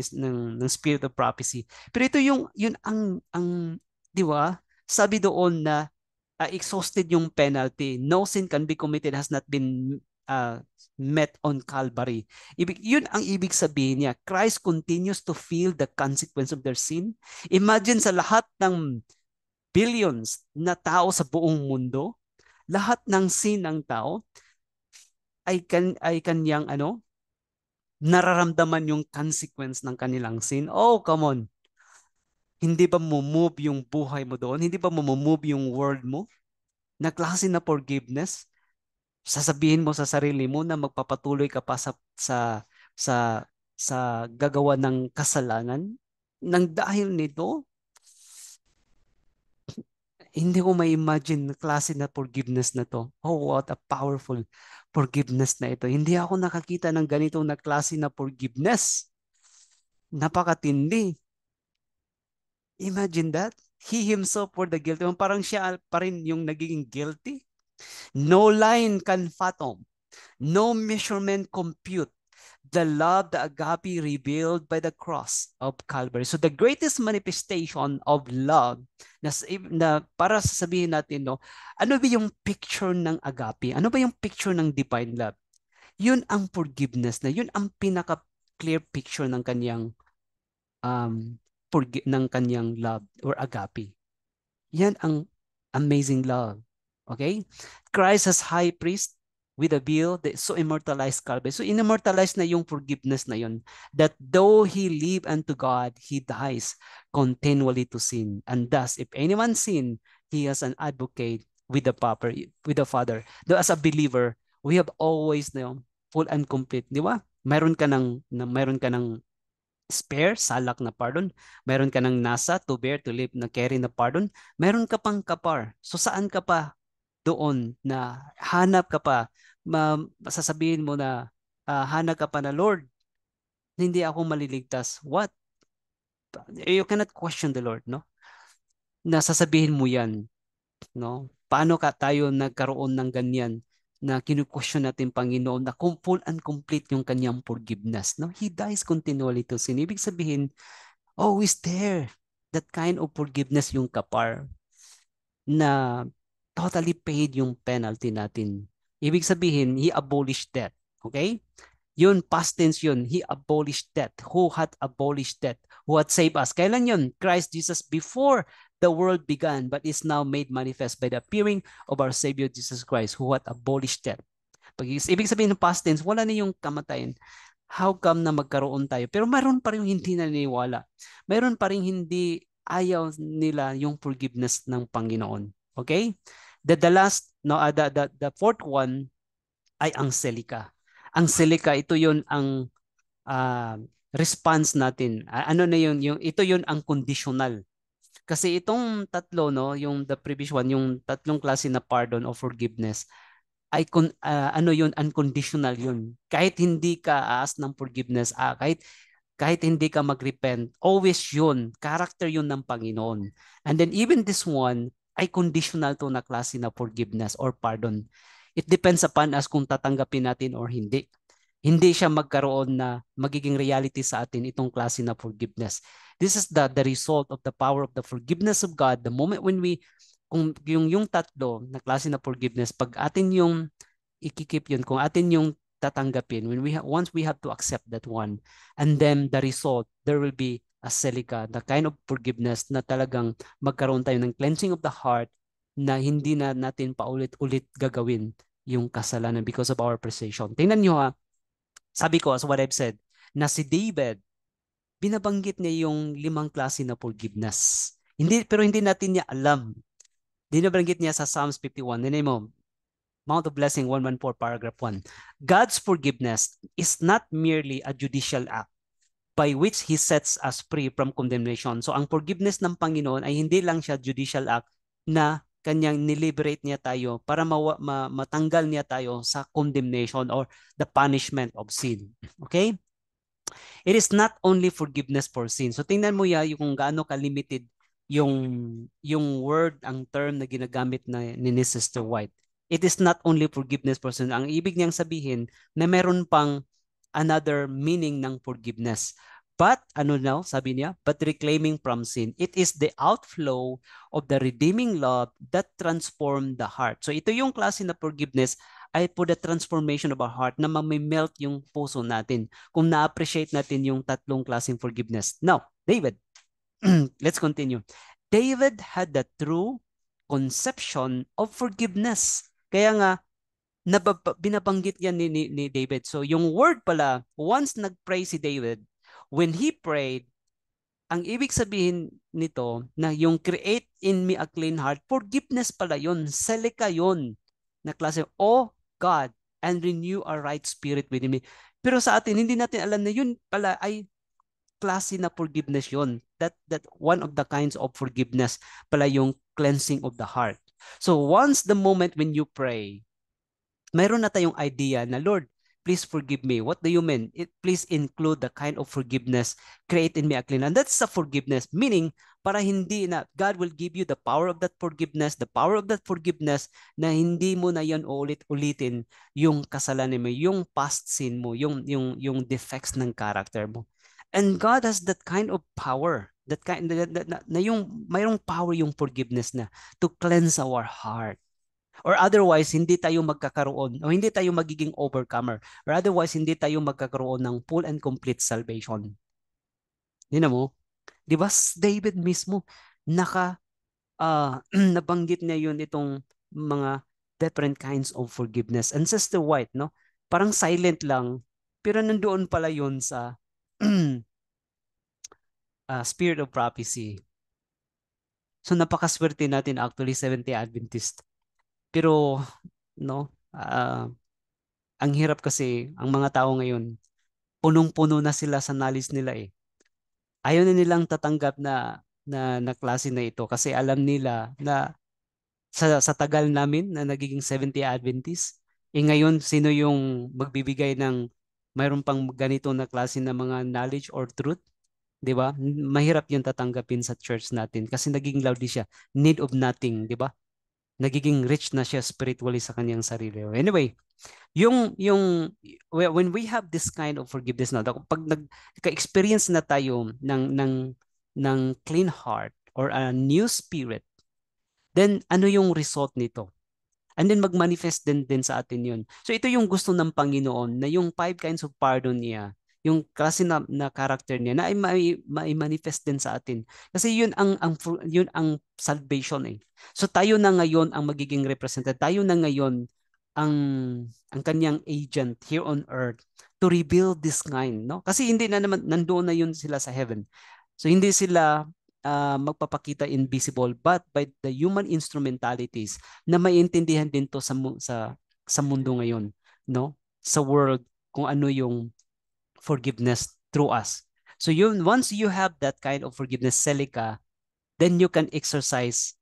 Spirit of Prophecy. Pero ito yun ang, di ba? Sabi doon na exhausted yung penalty. No sin can be committed has not been met on Calvary. Yun ang ibig sabihin niya. Christ continues to feel the consequence of their sin. Imagine sa lahat ng billions na tao sa buong mundo, lahat ng sin ng tao ay kanyang nararamdaman yung consequence ng kanilang sin. Oh, come on. Hindi ba move yung buhay mo doon? Hindi ba move yung world mo? Na klase na forgiveness? Sasabihin mo sa sarili mo na magpapatuloy ka pa sa sa gagawa ng kasalanan? Nang dahil nito, hindi ko ma-imagine na klase na forgiveness na to. Oh, what a powerful forgiveness na ito. Hindi ako nakakita ng ganitong na klase na forgiveness. Napakatindi. Imagine that. He himself for the guilty. Parang siya pa rin yung nagiging guilty. No line can fathom. No measurement compute the love, the agape revealed by the cross of Calvary. So the greatest manifestation of love na para sasabihin natin, no, ano ba yung picture ng agape? Ano ba yung picture ng divine love? Yun ang forgiveness na, yun ang pinaka clear picture ng kanyang ng kanyang love or agape. Yan ang amazing love. Okay? Christ as high priest with a veil that so immortalized Calvary. So immortalized na yung forgiveness na yun. That though he live unto God, he dies continually to sin. And thus, if anyone sin, he has an advocate with the Father. Though as a believer, we have always full and complete. Di ba? Mayroon ka ng spare, salak na pardon. Meron ka ng nasa, to bear, to live, na carry na pardon. Meron ka pang kapar. So saan ka pa doon na hanap ka pa, sasabihin mo na hanap ka pa na, Lord, hindi ako maliligtas. What? You cannot question the Lord, no? Nasasabihin mo yan, no? Paano ka tayo nagkaroon ng ganyan? na kinu-question natin Panginoon na full and complete yung kanyang forgiveness. No? He dies continually to sin. Ibig sabihin, always there. That kind of forgiveness yung kapar na totally paid yung penalty natin. Ibig sabihin, He abolished death. Okay? Yun, past tense yun. He abolished death. Who had abolished death? Who had saved us? Kailan yun? Christ Jesus before the world began but is now made manifest by the appearing of our Savior Jesus Christ who had abolished death. Pag ibig sabihin ng past tense, wala na yung kamatayan. How come na magkaroon tayo? Pero mayroon pa rin hindi naniniwala. Mayroon pa rin hindi ayaw nila yung forgiveness ng Panginoon. Okay? The last, no, the fourth one ay ang selika. Ang selika, ito yun ang response natin. Ano na yun? Ito yun ang conditional. Kasi itong tatlo, no, yung the previous one, yung tatlong klase na pardon or forgiveness, ay ano yun, unconditional yun. Kahit hindi ka aas ng forgiveness, kahit hindi ka mag-repent, always yun, character yun ng Panginoon. And then even this one ay conditional to na klase na forgiveness or pardon. It depends upon us kung tatanggapin natin or hindi. Hindi siya magkaroon na magiging reality sa atin itong klase na forgiveness. This is the result of the power of the forgiveness of God. The moment when kung yung tatlo na klase na forgiveness, pag atin yung ikikip yun, kung atin yung tatanggapin, once we have to accept that one, and then the result, there will be a selika, the kind of forgiveness na talagang magkaroon tayo ng cleansing of the heart na hindi na natin paulit-ulit gagawin yung kasalanan because of our precision. Tingnan nyo ha, sabi ko, as what I've said, na si David, binabanggit niya yung 5 klase na forgiveness. Pero hindi natin niya alam. Binabanggit niya sa Psalms 51. Nene mo, Mount of Blessing 114, paragraph 1. God's forgiveness is not merely a judicial act by which He sets us free from condemnation. So ang forgiveness ng Panginoon ay hindi lang siya judicial act na kanyang niliberate niya tayo para matanggal niya tayo sa condemnation or the punishment of sin. Okay? It is not only forgiveness for sin. So tingnan mo ya yung gaano ka-limited yung word, ang term na ginagamit ni Sister White. It is not only forgiveness for sin. Ang ibig niyang sabihin na meron pang another meaning ng forgiveness. But, ano now, sabi niya, but reclaiming from sin. It is the outflow of the redeeming love that transformed the heart. So ito yung klase na forgiveness ay for the transformation of our heart na mamimelt yung puso natin kung na-appreciate natin yung tatlong klaseng forgiveness. Now, David, let's continue. David had the true conception of forgiveness. Kaya nga, binabanggit yan ni David. So yung word pala, once nag-pray si David, when he prayed, ang ibig sabihin nito na yung create in me a clean heart, forgiveness pala yun, selika yun na klase, oh God, and renew a right spirit within me. Pero sa atin, hindi natin alam na yun pala ay klase na forgiveness yun. That one of the kinds of forgiveness pala yung cleansing of the heart. So once the moment when you pray, mayroon na tayong idea na, Lord, please forgive me. What do you mean? Please include the kind of forgiveness create in me a clean. And that's a forgiveness. Meaning, para hindi na, God will give you the power of that forgiveness, na hindi mo na yan ulit-ulitin yung kasalanan mo, yung past sin mo, yung defects ng character mo. And God has that kind of power, that kind na yung mayroong power yung forgiveness na to cleanse our heart. Or otherwise, hindi tayo magkakaroon o hindi tayo magiging overcomer. Or otherwise, hindi tayo magkakaroon ng full and complete salvation. Hindi na mo? Di ba David mismo, nabanggit niya yun itong mga different kinds of forgiveness. And Sister White, no? Parang silent lang, pero nandoon pala yun sa spirit of prophecy. So napakaswerte natin actually, Seventh-day Adventist. Pero, no, ang hirap kasi, ang mga tao ngayon, punong-puno na sila sa knowledge nila eh. Ayaw na nilang tatanggap na klase na ito kasi alam nila na sa tagal namin na nagiging 70 Adventist, ngayon sino yung magbibigay ng mayroon pang ganito na klase na mga knowledge or truth? 'Di ba? Mahirap 'yung tatanggapin sa church natin kasi naging loud siya, need of nothing, 'di ba? nagiging rich na siya spiritually sa kanyang sarili. Anyway, when we have this kind of forgiveness na, pag nagka-experience na tayo ng clean heart or a new spirit, then ano yung result nito? And then mag-manifest din sa atin yun. So ito yung gusto ng Panginoon na yung 5 kinds of pardon niya, yung klase na character niya na ay manifest din sa atin. Kasi yun ang salvation eh. So tayo na ngayon ang magiging representative. Tayo na ngayon ang kanyang agent here on earth to reveal this kind, no? Kasi hindi na naman nandoon na yun sila sa heaven. So hindi sila magpapakita invisible but by the human instrumentalities na maiintindihan din to sa mundo ngayon, no? Sa world kung ano yung forgiveness through us. So yun, once you have that kind of forgiveness, Celica, then you can exercise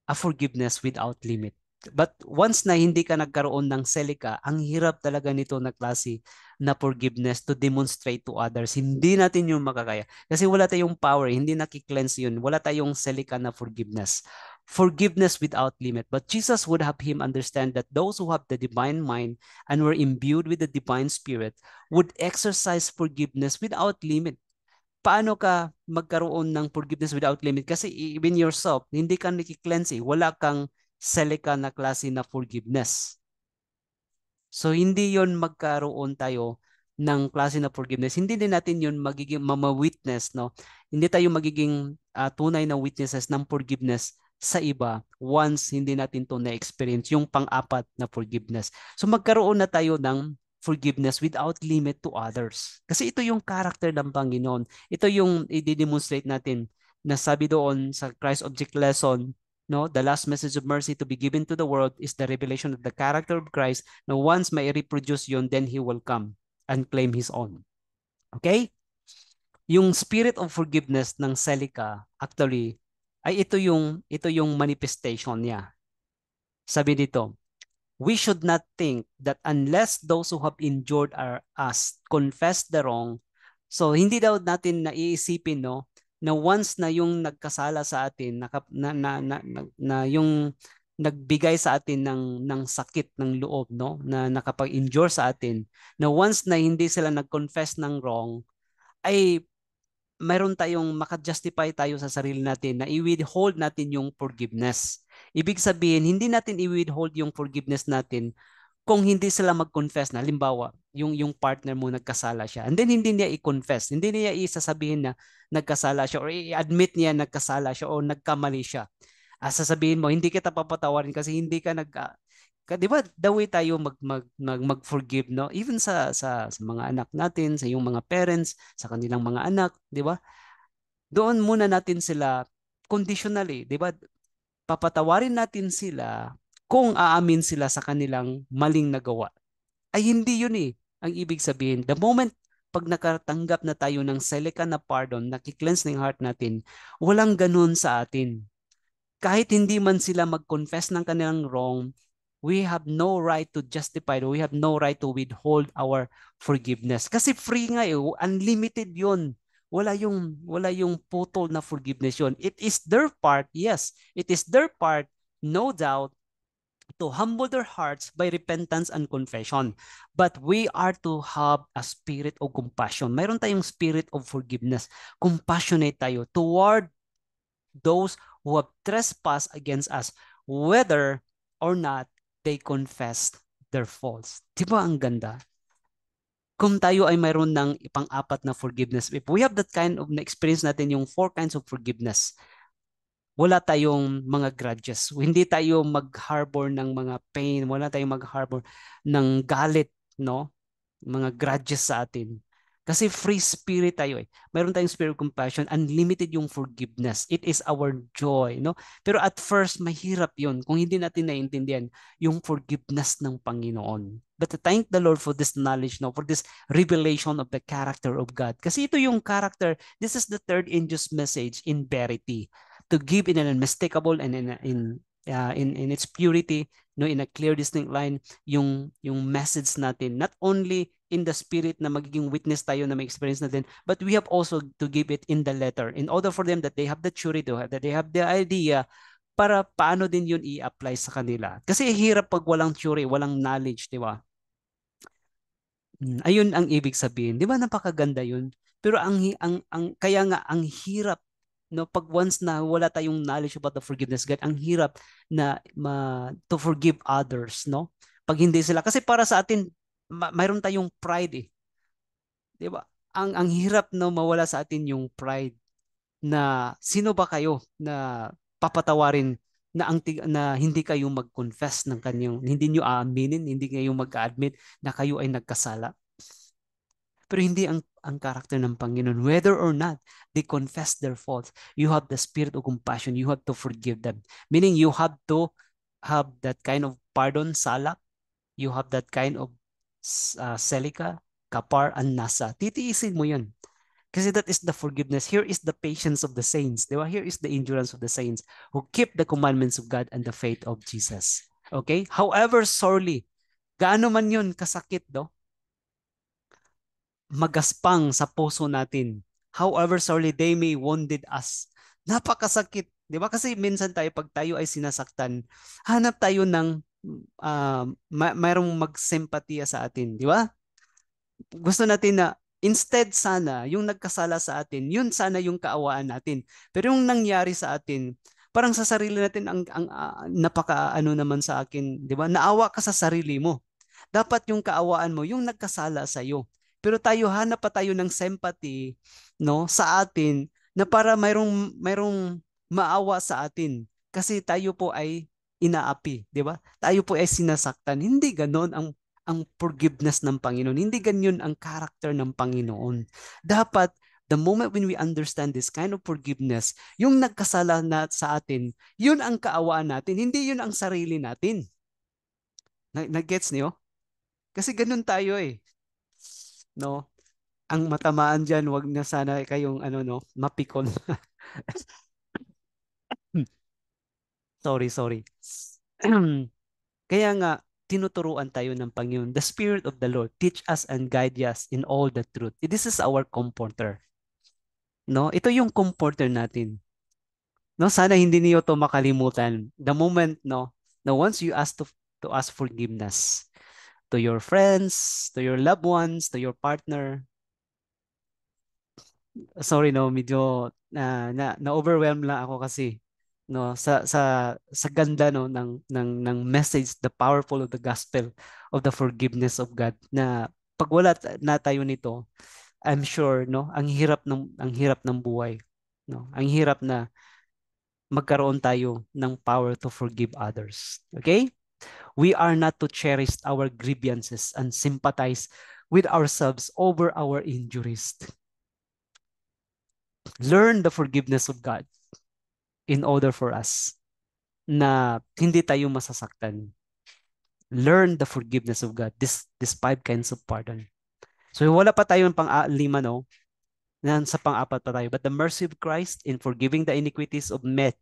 a forgiveness without limit. But once na hindi ka nagkaroon ng Celica, ang hirap talaga nito na klase na forgiveness to demonstrate to others. Hindi natin yung makakaya. Kasi wala tayong power, hindi nakikleanse yun. Wala tayong Celica na forgiveness. Forgiveness without limit. But Jesus would have him understand that those who have the divine mind and were imbued with the divine spirit would exercise forgiveness without limit. Paano ka magkaroon ng forgiveness without limit? Kasi even yourself, hindi ka nakikleanse, wala kang Celica na klase na forgiveness. So hindi yon magkaroon tayo ng klase na forgiveness. Hindi din natin yon magiging mama-witness, no? Hindi tayo magiging tunay na witnesses ng forgiveness sa iba once hindi natin to na-experience yung pang-apat na forgiveness. So magkaroon na tayo ng forgiveness without limit to others. Kasi ito yung character ng Panginoon. Ito yung i-demonstrate natin na sabi doon sa Christ Object Lesson, no, the last message of mercy to be given to the world is the revelation of the character of Christ. Now, once may reproduce yun, then He will come and claim His own. Okay? Yung spirit of forgiveness ng Celica, actually, ay ito yung manifestation niya. Sabi dito, we should not think that unless those who have injured us confess the wrong, so hindi daw natin naiisipin, no, na once na yung nagkasala sa atin, na yung nagbigay sa atin ng sakit ng loob, no, na nakapag-injure sa atin, na once na hindi sila nag-confess ng wrong, ay mayroon tayong makajustify tayo sa sarili natin na i-withhold natin yung forgiveness. Ibig sabihin, hindi natin i-withhold yung forgiveness natin kung hindi sila mag-confess na, halimbawa, yung partner mo nagkasala siya. And then hindi niya i-confess, hindi niya isasabihin na nagkasala siya or i-admit niya nagkasala siya o nagkamali siya. Sasabihin mo, hindi kita papatawarin kasi hindi ka di ba, the way tayo mag-forgive, no? Even sa mga anak natin, sa yung mga parents, sa kanilang mga anak, di ba? Doon muna natin sila conditionally, di ba? Papatawarin natin sila kung aamin sila sa kanilang maling nagawa. Ay hindi yun eh. Ang ibig sabihin, the moment pag nakatanggap na tayo ng Celica na pardon, nakikleanse ng heart natin, walang ganun sa atin. Kahit hindi man sila mag-confess ng kanilang wrong, we have no right to justify, we have no right to withhold our forgiveness. Kasi free nga eh, unlimited yun. Wala yung putol na forgiveness yun. It is their part, yes, it is their part, no doubt, to humble their hearts by repentance and confession. But we are to have a spirit of compassion. Mayroon tayong spirit of forgiveness. Compassionate tayo toward those who have trespassed against us, whether or not they confess their faults. Di ba ang ganda? Kung tayo ay mayroon ng pang-apat na forgiveness, if we have that kind of experience natin, yung 4 kinds of forgiveness, wala tayong mga grudges. Hindi tayo mag-harbor ng mga pain, wala tayong mag-harbor ng galit, no? Mga grudges sa atin. Kasi free spirit tayo eh. Mayroon tayong spirit of compassion, unlimited yung forgiveness. It is our joy, no? Pero at first, mahirap yun kung hindi natin naiintindihan yung forgiveness ng Panginoon. But thank the Lord for this knowledge, no? For this revelation of the character of God. Kasi ito yung character, this is the third angel's message in verity. To give in an unmistakable and in its purity, no, in a clear distinct line yung message natin, not only in the spirit na magiging witness tayo na may experience natin, but we have also to give it in the letter in order for them that they have the surety, that they have the idea para paano din yun i-apply sa kanila. Kasi hirap pag walang theory, walang knowledge, di ba? Ayun ang ibig sabihin. Di ba napakaganda yun? Pero kaya nga ang hirap, no, pag once na wala tayong knowledge about the forgiveness God, ang hirap na to forgive others, no? Pag hindi sila kasi para sa atin mayroon tayong pride eh, 'di ba? Ang hirap no mawala sa atin yung pride na sino ba kayo na papatawarin na na hindi kayo mag-confess ng kanyang hindi niyo aaminin, hindi kayo mag-admit na kayo ay nagkasala. Pero hindi ang karakter ng Panginoon. Whether or not they confess their faults, you have the spirit of compassion. You have to forgive them. Meaning you have to have that kind of pardon, salak. You have that kind of selika, kapar, and nasa. Titiisin mo yun. Kasi that is the forgiveness. Here is the patience of the saints. Diba? Here is the endurance of the saints who keep the commandments of God and the faith of Jesus. Okay? However sorely, gaano man yun kasakit, do? Magaspang sa puso natin. However sorely they may wounded us. Napakasakit. Di ba? Kasi minsan tayo, pag tayo ay sinasaktan, hanap tayo ng mayroong magsimpatiya sa atin. Di ba? Gusto natin na instead sana, yung nagkasala sa atin, yun sana yung kaawaan natin. Pero yung nangyari sa atin, parang sa sarili natin, napaka ano naman sa akin, di ba? Naawa ka sa sarili mo. Dapat yung kaawaan mo, yung nagkasala sa iyo. Pero tayo hanap pa tayo ng sympathy, no, sa atin na para mayroong maawa sa atin. Kasi tayo po ay inaapi, di ba? Tayo po ay sinasaktan. Hindi ganoon ang forgiveness ng Panginoon. Hindi ganyan ang character ng Panginoon. Dapat the moment when we understand this kind of forgiveness, yung nagkasala na sa atin, yun ang kaawaan natin, hindi yun ang sarili natin. Nag-gets niyo? Kasi ganun tayo eh. No? Ang matamaan diyan, wag na sana kayong ano no, mapikon. Sorry. Kaya nga tinuturuan tayo ng Panginoon. The Spirit of the Lord teach us and guide us in all the truth. This is our comforter. No? Ito yung comforter natin. No, sana hindi niyo to makalimutan. The moment no, now once you ask to ask forgiveness to your friends, to your loved ones, to your partner, sorry no, medyo na overwhelm lang ako kasi no sa ganda no ng message, the powerful of the gospel of the forgiveness of God na pag wala na tayo nito, I'm sure no ang hirap ng buhay, no, ang hirap na magkaroon tayo ng power to forgive others. Okay? We are not to cherish our grievances and sympathize with ourselves over our injuries. Learn the forgiveness of God in order for us na hindi tayo masasaktan. Learn the forgiveness of God. This five kinds of pardon. So wala pa tayong pang-lima, no? Sa pang-apat pa tayo. But the mercy of Christ in forgiving the iniquities of men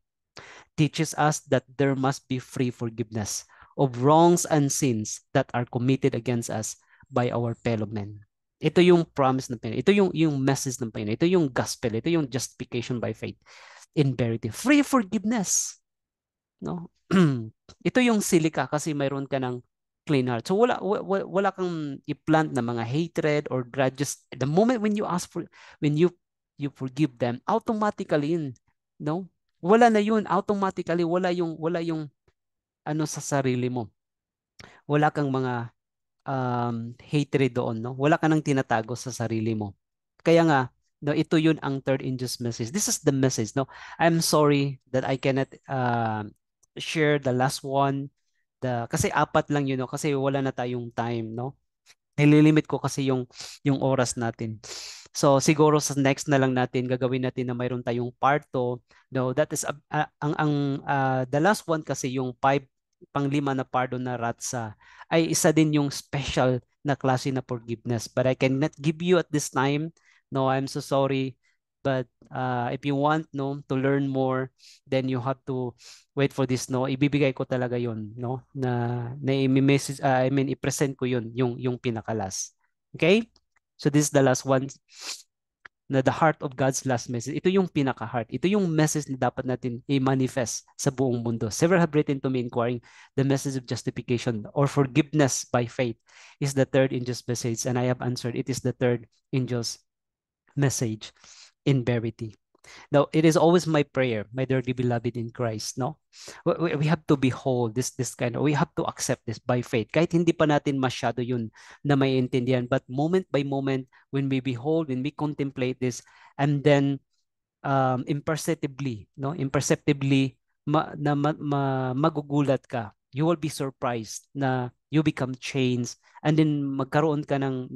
teaches us that there must be free forgiveness of wrongs and sins that are committed against us by our fellow men. Ito yung promise ng Panginoon. Ito yung message ng Panginoon. Ito yung gospel. Ito yung justification by faith in verity. Free forgiveness. No? Ito yung silika kasi mayroon ka ng clean heart. So wala kang i-plant na mga hatred or grudges. The moment when you ask for, when you forgive them, automatically yun, no? Wala na yun. Automatically wala yung ano sa sarili mo. Wala kang mga hatred doon, no? Wala ka nang tinatago sa sarili mo. Kaya nga, no, ito yun ang third injust message. This is the message, no? I'm sorry that I cannot share the last one. Kasi apat lang yun, no? Kasi wala na tayong time, no? Nililimit ko kasi yung oras natin. So siguro sa next na lang natin gagawin natin na mayroon tayong part 2. No, that is the last one kasi yung panglima na pardon na ratsa ay isa din yung special na klase na forgiveness. But I cannot give you at this time. No, I'm so sorry. But if you want no to learn more, then you have to wait for this, no. Ibibigay ko talaga 'yon, no, na i-message, I mean i-present ko 'yon, yung pinakalas. Okay? So this is the last one. na the heart of God's last message. Ito yung pinaka-heart. Ito yung message na dapat natin i-manifest sa buong mundo. Several have written to me inquiring the message of justification or forgiveness by faith is the third angel's message. And I have answered, it is the third angel's message in verity. Now, it is always my prayer, my dearly beloved in Christ, no? We have to behold this kind of, we have to accept this by faith. Kahit hindi pa natin masyado yun na may intindihan, but moment by moment, when we behold, when we contemplate this, and then imperceptibly, no? Imperceptibly, magugulat ka. You will be surprised na you become changed, and then magkaroon ka ng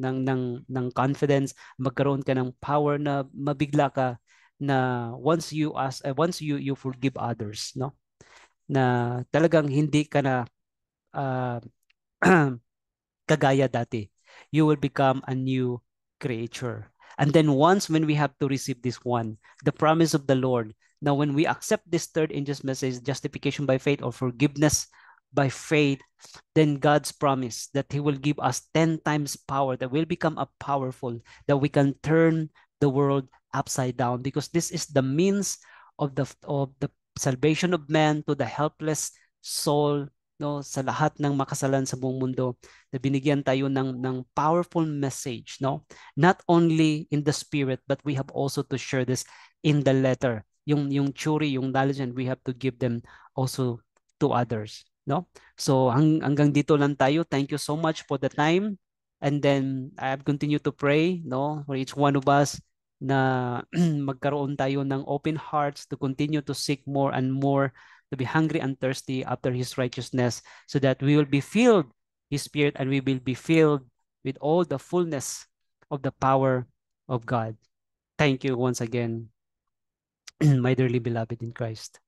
confidence, magkaroon ka ng power na mabigla ka na once you forgive others, no, na talagang hindi ka na uh, kagaya dati. You will become a new creature. And then once when we have to receive this one, the promise of the Lord, now when we accept this third angel's message, justification by faith or forgiveness by faith, then God's promise that he will give us 10 times power, that will become a powerful, that we can turn the world upside down, because this is the means of the salvation of man to the helpless soul, no, sa lahat ng makasalan sa buong mundo, na binigyan tayo ng powerful message, no, not only in the spirit, but we have also to share this in the letter, yung theory, yung knowledge, and we have to give them also to others, no. So hanggang dito lang tayo. Thank you so much for the time, and then I have continued to pray, no, for each one of us na magkaroon tayo ng open hearts to continue to seek more and more, to be hungry and thirsty after his righteousness, so that we will be filled his spirit, and we will be filled with all the fullness of the power of God. Thank you once again, my dearly beloved in Christ.